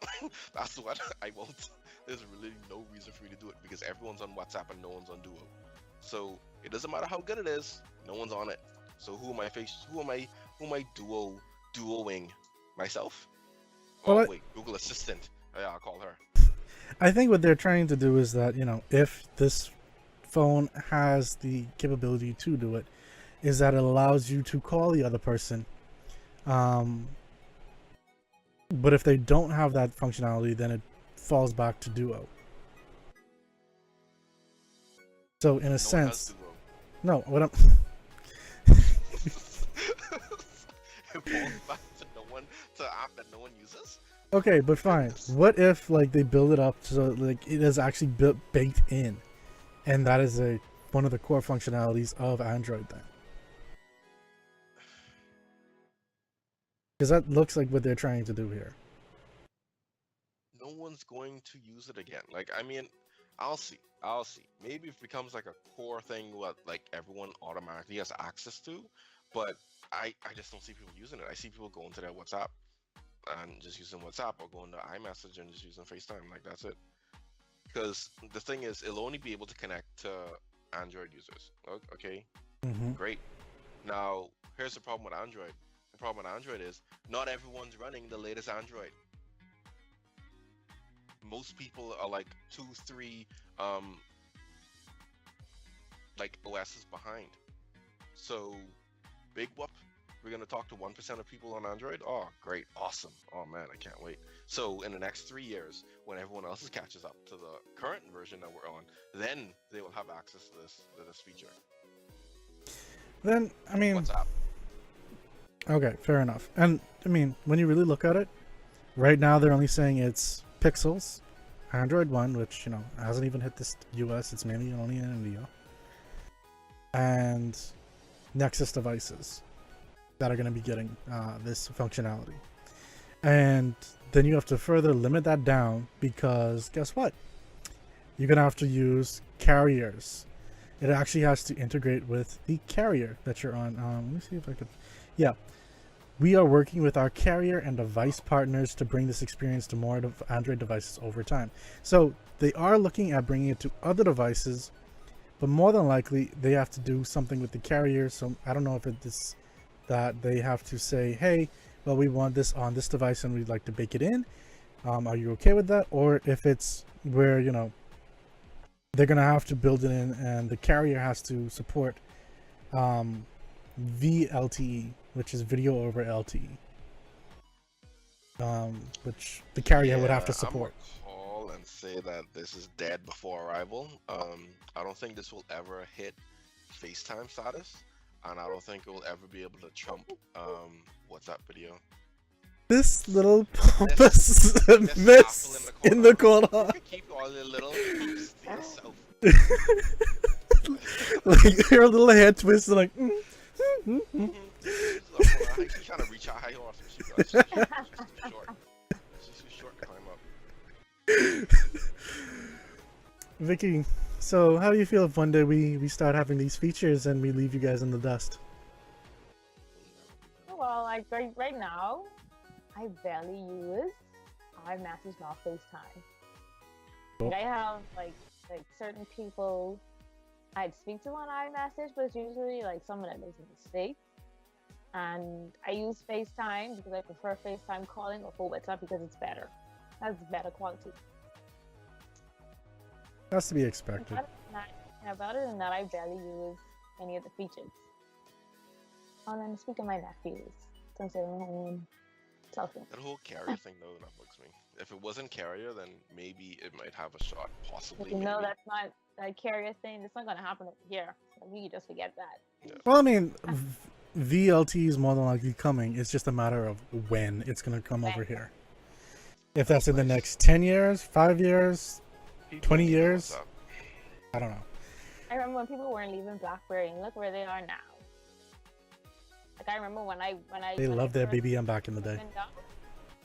That's what I won't. There's really no reason for me to do it because everyone's on WhatsApp and no one's on Duo. So it doesn't matter how good it is, no one's on it. So who am I duoing? Myself? Well, Oh wait, Google Assistant. Yeah, I'll call her. I think what they're trying to do is that, you know, if this phone has the capability to do it, is that it allows you to call the other person. But if they don't have that functionality, then it falls back to Duo. So in a sense, no, what I'm falls back to no one, to an app that no one uses. Okay, but fine. Goodness. What if like they build it up so like it is actually baked in, and that is one of the core functionalities of Android then? Because that looks like what they're trying to do here. No one's going to use it again. Like, I mean, I'll see. I'll see. Maybe it becomes like a core thing what like everyone automatically has access to, but I just don't see people using it. I see people going to their WhatsApp and just using WhatsApp, or going to iMessage and just using FaceTime. Like, that's it. Because the thing is, it'll only be able to connect to Android users. Okay, great. Now, here's the problem with Android. The problem with Android is not everyone's running the latest Android. Most people are like 2, 3 like OSs behind. So big whoop. We're gonna talk to 1% of people on Android. Oh, great, awesome. Oh man, I can't wait. So in the next 3 years, when everyone else catches up to the current version that we're on, then they will have access to this feature. Then I mean, WhatsApp. okay, fair enough. And I mean, when you really look at it, right now they're only saying it's Pixels, Android One, which hasn't even hit this US. It's mainly only in India, and Nexus devices that are going to be getting this functionality. And then you have to further limit that down, because guess what? You're going to have to use carriers. It actually has to integrate with the carrier that you're on. Let me see if I could. Yeah. We are working with our carrier and device partners to bring this experience to more Android devices over time. So they are looking at bringing it to other devices, but more than likely they have to do something with the carrier. So I don't know if it's that they have to say, hey, well, we want this on this device and we'd like to bake it in. Are you okay with that? Or if it's where, they're going to have to build it in and the carrier has to support VLTE, which is video over LTE, which the carrier would have to support. I'm gonna call and say that this is dead before arrival. I don't think this will ever hit FaceTime status, and I don't think it will ever be able to trump WhatsApp video. This little pompous mess in the corner. You keep all the little poops to yourself. Like your little head twist, like. He's trying to reach out high or some shit. She's too short. She's too short to climb up. Vicky, so how do you feel if one day we start having these features and we leave you guys in the dust? Well, like right now, I barely use iMessage, not FaceTime. Like, I have like certain people I'd speak to on iMessage, but it's usually like someone that makes a mistake. And I use FaceTime because I prefer FaceTime calling over WhatsApp because it's better. That's better quality. That's to be expected. Other than that, I barely use any of the features. Oh, and speaking of my nephews, since they're home, talking. That whole carrier thing, though, that bugs me. If it wasn't carrier, then maybe it might have a shot, possibly. You know, that's not that carrier thing. It's not going to happen over here. So you can just forget that. Yeah. Well, I mean, VLT is more than likely coming. It's just a matter of when it's going to come over here. If that's in the next 10 years, 5 years, 20 years, I don't know. I remember when people weren't leaving BlackBerry, and look where they are now. Like, I remember when I They loved their BBM back in the day.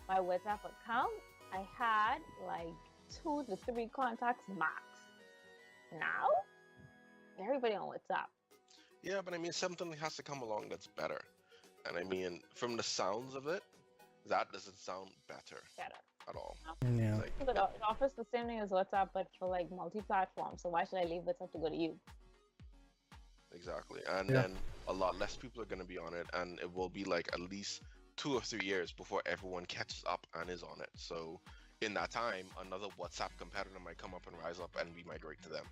My WhatsApp account, I had like 2 to 3 contacts max. Now, everybody on WhatsApp. Yeah, but I mean, something has to come along that's better. And I mean, from the sounds of it, that doesn't sound better at all. Yeah. Like, It offers the same thing as WhatsApp, but for like multi-platform. So why should I leave WhatsApp to go to you? exactly. And Yeah. then a lot less people are going to be on it, and it will be like at least 2 or 3 years before everyone catches up and is on it. So in that time, another WhatsApp competitor might come up and rise up, and we migrate to them.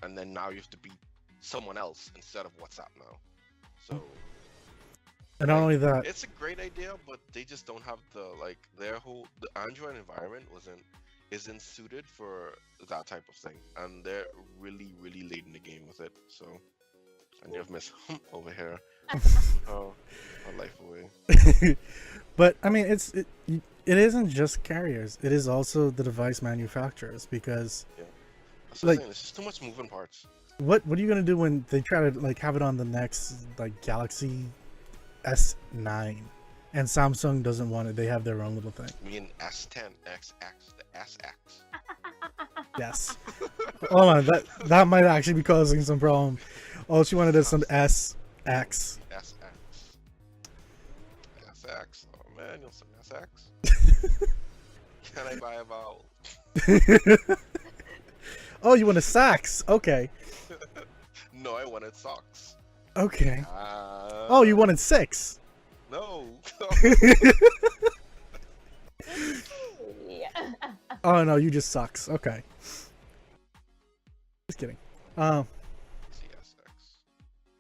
And then now you have to beat someone else instead of WhatsApp now. So And not only that, it's a great idea, but they just don't have the the Android environment isn't suited for that type of thing, and they're really late in the game with it. So, and you have Miss Hump over here Oh, my life away. But I mean, it isn't just carriers. It is also the device manufacturers because That's what I'm like saying. It's just too much moving parts. what are you gonna do when they try to like have it on the next like Galaxy S9 and Samsung doesn't want it? They have their own little thing. Me and S10, XX, the SX. Yes. Oh man, that might actually be causing some problem. All she wanted is some SX. SX. SX. Oh man, you want some SX? Can I buy a vowel? Oh, you want a sax? Okay. No, I wanted socks. Okay. Oh, you wanted 6? No. Yeah. Oh no, you just sucks. Okay. Just kidding. CSX.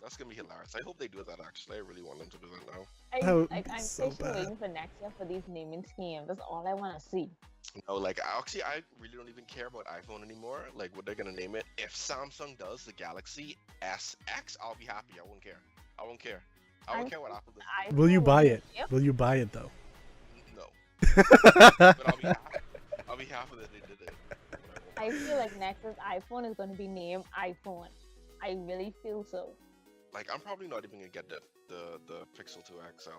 That's gonna be hilarious. I hope they do that actually. I really want them to do that now. Oh, I'm so patiently bad. waiting for next year for these naming schemes. That's all I want to see. No, like actually, I really don't even care about iPhone anymore. Like what they're gonna name it. If Samsung does the Galaxy SX, I'll be happy. I won't care. I won't care. I won't care what Apple does. Will you buy it? Yep. Will you buy it though? No, but I'll be happy. I'll be happy that they did it. I feel like next year's iPhone is going to be named iPhone. I really feel so. Like I'm probably not even gonna get the Pixel 2 XL.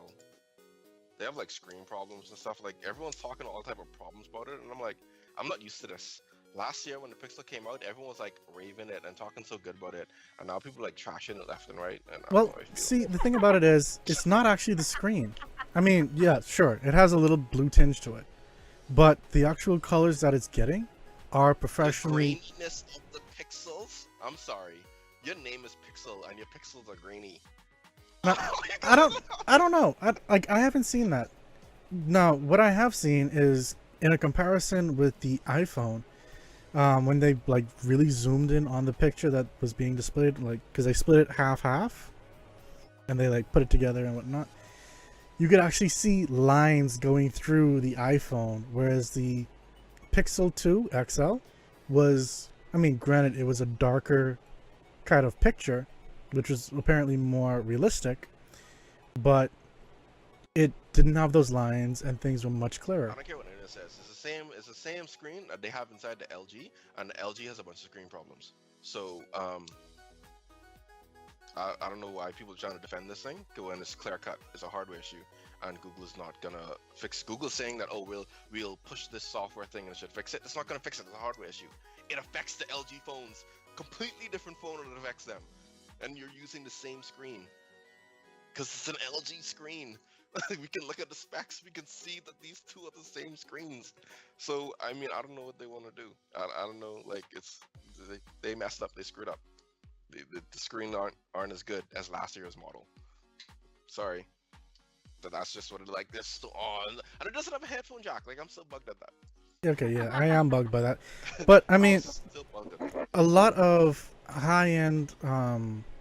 They have like screen problems and stuff. Like everyone's talking all type of problems about it, and I'm like, I'm not used to this. Last year when the Pixel came out, everyone was like raving it and talking so good about it, and now people are, like trashing it left and right. And I don't Well, know how I feel. see, the thing about it is, it's not actually the screen. I mean, yeah, sure, it has a little blue tinge to it, but the actual colors that it's getting are The professionally. graininess of the pixels. I'm sorry, your name is Pixel, and your pixels are grainy. Now, I don't know. I haven't seen that. Now, what I have seen is in a comparison with the iPhone, when they like really zoomed in on the picture that was being displayed, like because they split it half, and they like put it together and whatnot. You could actually see lines going through the iPhone, whereas the Pixel 2 XL was, I mean, granted, it was a darker kind of picture, which was apparently more realistic, but it didn't have those lines and things were much I clearer. don't care what internet says. It's the same screen that they have inside the LG, and the LG has a bunch of screen problems. So I don't know why people are trying to defend this thing when it's clear cut. It's a hardware issue, and Google is not gonna fix. Google's saying that we'll push this software thing and it should fix it. It's not gonna fix it. It's a hardware issue. It affects the LG phones. Completely different phone, and it affects them. And you're using the same screen because it's an LG screen. We can look at the specs. We can see that these two are the same screens. So I mean, I don't know what they want to do. I don't know. Like they messed up. They screwed up. The screen aren't as good as last year's model. Sorry, but that's just what it like. This still on, and it doesn't have a headphone jack. Like I'm still bugged at that. Okay, yeah, I am bugged by that. But I mean, I'm still bugged at that. a lot of high-end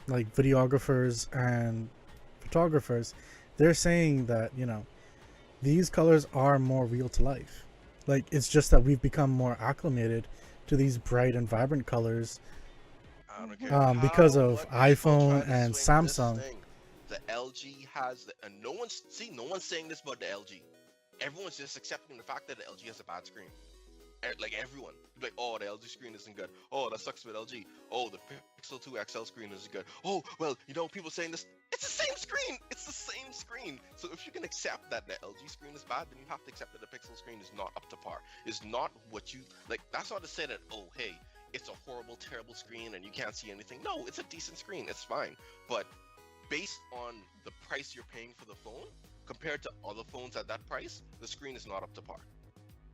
like videographers and photographers, they're saying that, you know, these colors are more real to life. Like it's just that we've become more acclimated to these bright and vibrant colors I don't care because how of much people iPhone try to and swing this Samsung. thing. The LG has, and no one's saying this about the LG. Everyone's just accepting the fact that the LG has a bad screen. Like everyone, like, oh, the LG screen isn't good. Oh, that sucks with LG. Oh, the Pixel 2 XL screen isn't good. Oh, well, you know, people saying this. It's the same screen. It's the same screen. So if you can accept that the LG screen is bad, then you have to accept that the Pixel screen is not up to par. It's not what you like. That's not to say that, oh, hey, it's a horrible, terrible screen and you can't see anything. No, it's a decent screen. It's fine. But based on the price you're paying for the phone compared to other phones at that price, the screen is not up to par.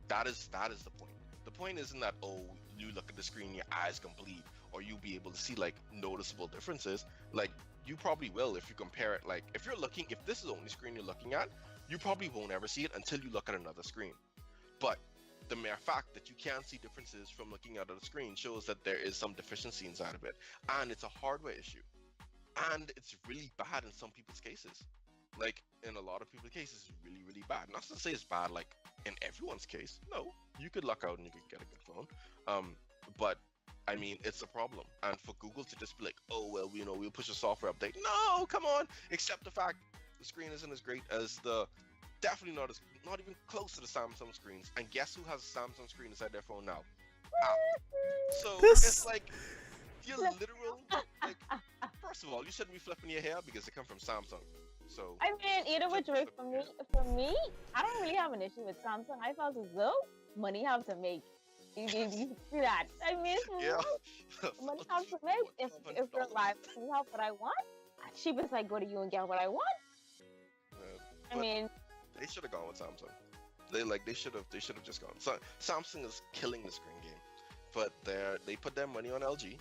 That is the point. The point isn't that, oh, you look at the screen, your eyes can bleed, or you'll be able to see like noticeable differences. Like you probably will if you compare it. Like if this is the only screen you're looking at, you probably won't ever see it until you look at another screen. But the mere fact that you can see differences from looking at the screen shows that there is some deficiency inside of it, and it's a hardware issue, and it's really bad in some people's cases. Like in a lot of people's cases, it's really, really bad. Not to say it's bad like in everyone's case. No, you could luck out and you could get a good phone. But I mean, it's a problem. And for Google to just be like, oh, well, you know, we'll push a software update. No, come on. Accept the fact the screen isn't as great as definitely not even close to the Samsung screens. And guess who has a Samsung screen inside their phone now? Apple. So This- it's like, you're literal, like, first of all, you shouldn't be flipping your hair because they come from Samsung. So I mean, either which way, for me, I don't really have an issue with Samsung. I felt as though money have to make. You see that? I mean, yeah. money have to make. If you're alive, you have what I want. Cheapest I go to you and get what I want. I But mean, they should have gone with Samsung. They should have just gone. So Samsung is killing the screen game, but they put their money on LG.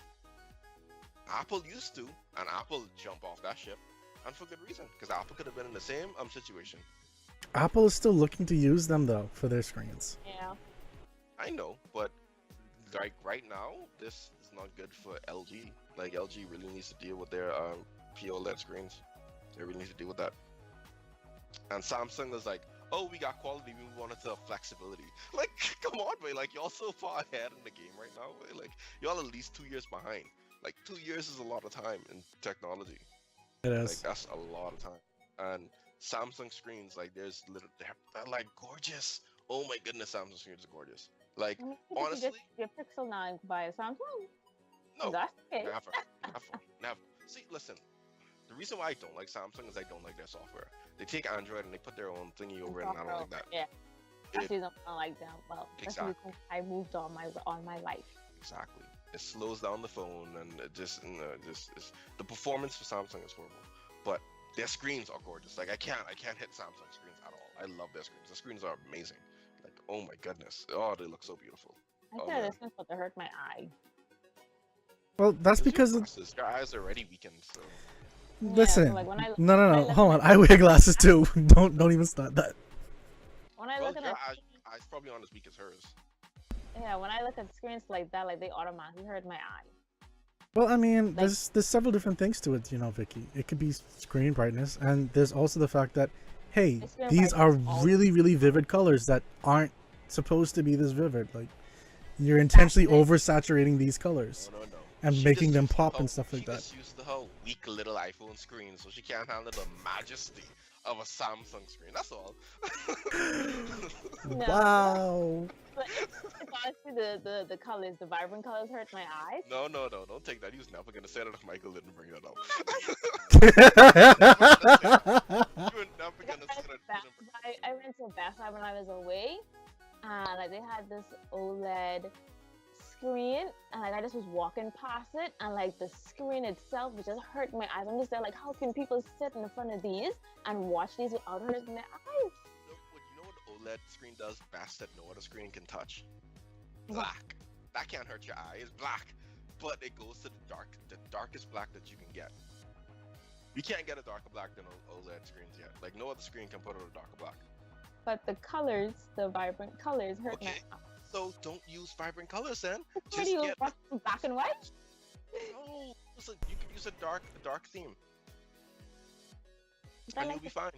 Apple used to, and Apple jumped off that ship, and for good reason, because Apple could have been in the same situation. Apple is still looking to use them though for their screens. yeah. I know, but like right now, this is not good for LG. Like LG really needs to deal with their POLED screens. They really need to deal with that. And Samsung is like, oh, we got quality, we wanted to have flexibility. Like, come on, man. Like, y'all so far ahead in the game right now, man. Like, y'all at least 2 years behind. Like, 2 years is a lot of time in technology. It Like, is. that's a lot of time. And Samsung screens, like, they're like gorgeous. Oh my goodness, Samsung screens are gorgeous. Like, I mean, you could honestly, just your Pixel 9 by a Samsung. no, That's okay. never. See, listen. The reason why I don't like Samsung is I don't like their software. They take Android and they put their own thingy over it, and I don't like that. Yeah. That's It- the reason I don't like them. Well, that's Exactly. because I moved on my life. Exactly. It slows down the phone, and it just the performance for Samsung is horrible. But their screens are gorgeous. Like I can't hit Samsung screens at all. I love their screens. The screens are amazing. Like oh my goodness, oh they look so beautiful. I Oh, said man. this one but to hurt my eye. Well, that's It's your because glasses. Your eyes are already weakened. So Yeah, listen. so, like, when I No. look Hold at on. I wear glasses too. Don't even start that. when I well, look at your it, eyes probably aren't as weak as hers. yeah, when I look at screens like that, like they automatically hurt my eye. Well, I mean, Like- there's several different things to it, you know, Vicky. It could be screen brightness, and there's also the fact that, hey, It's screen these are brightness also. really, really vivid colors that aren't supposed to be this vivid. Like, you're intentionally oversaturating these colors No. and She making just them used pop her- and stuff like she that. just used her weak little iPhone screen, so she can't handle the majesty of a Samsung screen. That's all. No. Wow. But it's honestly the colors, the vibrant colors hurt my eyes. No, don't take that. He was never gonna say that if Michael didn't bring that up. You were never Like, gonna say that. I went to a Best Buy when I was away, and like they had this OLED screen, and like I just was walking past it, and like the screen itself was just hurt my eyes. I'm just there like, how can people sit in front of these and watch these without hurting their eyes? You know what OLED screen does best that no other screen can touch? What? Black. That can't hurt your eye. It's black, but it goes to the darkest black that you can get. You can't get a darker black than OLED screens yet. Like no other screen can put out a darker black. But the colors, the vibrant colors hurt my Okay. eyes. So don't use vibrant colors then. What do you use? Black and white? No, you can use a dark theme, I and like you'll be fine.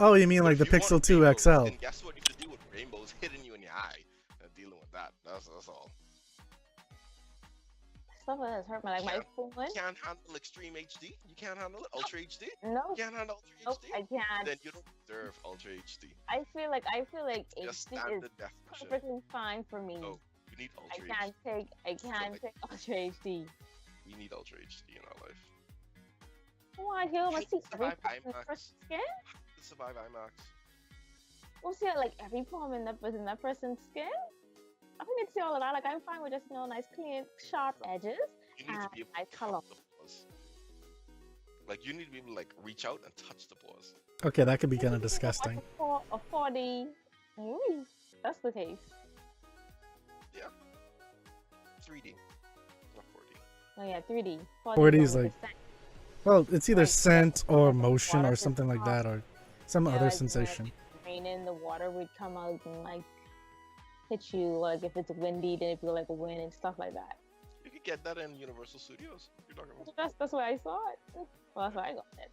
Oh, you mean But like the if you want Pixel 2 rainbows, XL? Then guess what you should do with rainbows hitting you in your eye and dealing with that. That's all. stuff like that hurt my my phone. You can't handle extreme HD. You can't handle it. Ultra HD. No, You can't handle Ultra nope, HD. I can't. Then you don't deserve Ultra HD. I feel like Just HD is standard definition. perfectly fine for me. No, you need I Ultra can't HD. take Ultra HD. We need Ultra HD in our life. Oh, I hear my You see every survive person's IMAX. first skin. To survive IMAX. We'll see like every problem in that person's skin. I don't need to see all of that. Like I'm fine with just nice, clean, sharp edges. You need to be able I to color. touch the pores. Like you need to be able to like reach out and touch the pores. Okay, that could be kind of Watch disgusting. A 40. Ooh, that's the case. 3D, not 4D. Oh yeah, 3D. 40 is with like- the scent. Well, it's either Like, scent or like motion water or something like that, or some Yeah, other like, sensation. Raining, the water would come out and like hit you. Like if it's windy, then it feel like a wind and stuff like that. You could get that in Universal Studios. You're talking about. That's why I saw it. Well, that's why I got it.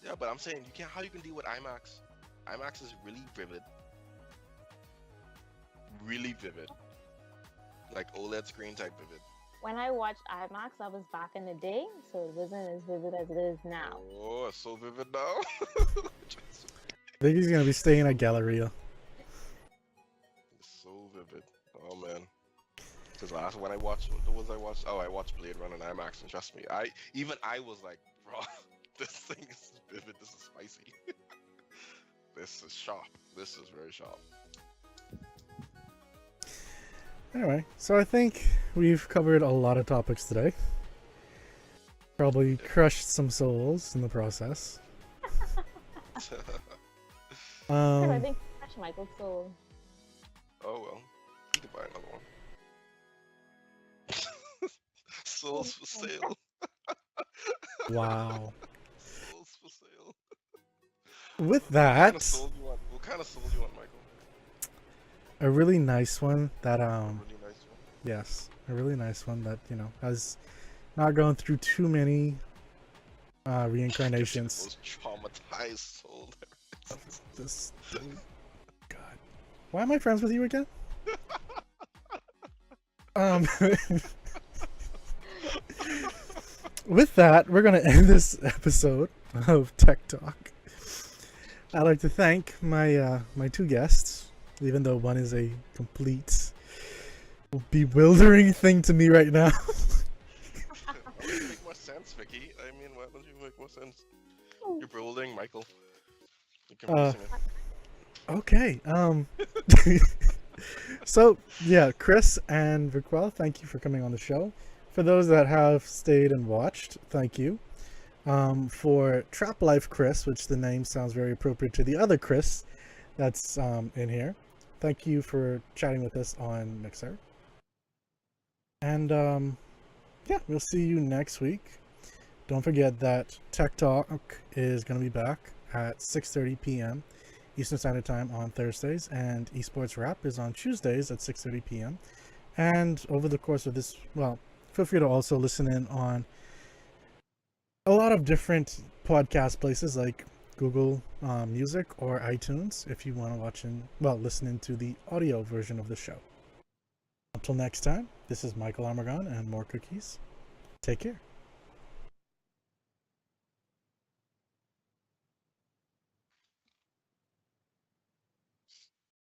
Yeah, but I'm saying you can't. How you can deal with IMAX? IMAX is really vivid. Really vivid. Like OLED screen type vivid. when I watched IMAX, I was back in the day, so it wasn't as vivid as it is now. Oh, it's so vivid now. I think he's gonna be staying at Galleria. It's so vivid. Oh man. Because last when I watched, what was I watched? Oh, I watched Blade Runner in IMAX, and trust me, I was like, bro, this thing is vivid. This is spicy. This is sharp. This is very sharp. Anyway, so I think we've covered a lot of topics today. Probably crushed some souls in the process. I think Crush Michael's soul. Oh well, you can buy another one. Souls for sale. Wow. Souls for sale. With What kind that, of soul you want? What kind of soul you want, Michael? a really nice one that Really nice one. yes, a really nice one that, you know, has not gone through too many reincarnations. Most traumatized soul there is. This God. Why am I friends with you again? With that, we're gonna end this episode of Tech Talk. I'd like to thank my my two guests, even though one is a complete bewildering thing to me right now. Why don't you make more sense, Vicky? I mean, why don't you make more sense? You're building, Michael. You can listen it. Okay. So yeah, Chris and Vicquell, thank you for coming on the show. For those that have stayed and watched, thank you. For Trap Life Chris, which the name sounds very appropriate to the other Chris that's in here. Thank you for chatting with us on Mixer. And yeah, we'll see you next week. Don't forget that Tech Talk is going to be back at 6:30 p.m. Eastern Standard Time on Thursdays, and Esports Wrap is on Tuesdays at 6:30 p.m. And over the course of this, well, feel free to also listen in on a lot of different podcast places like Google Music or iTunes if you want to watch and, well, listen into the audio version of the show. Until next time, this is Michael Armagon and More Cookies. Take care.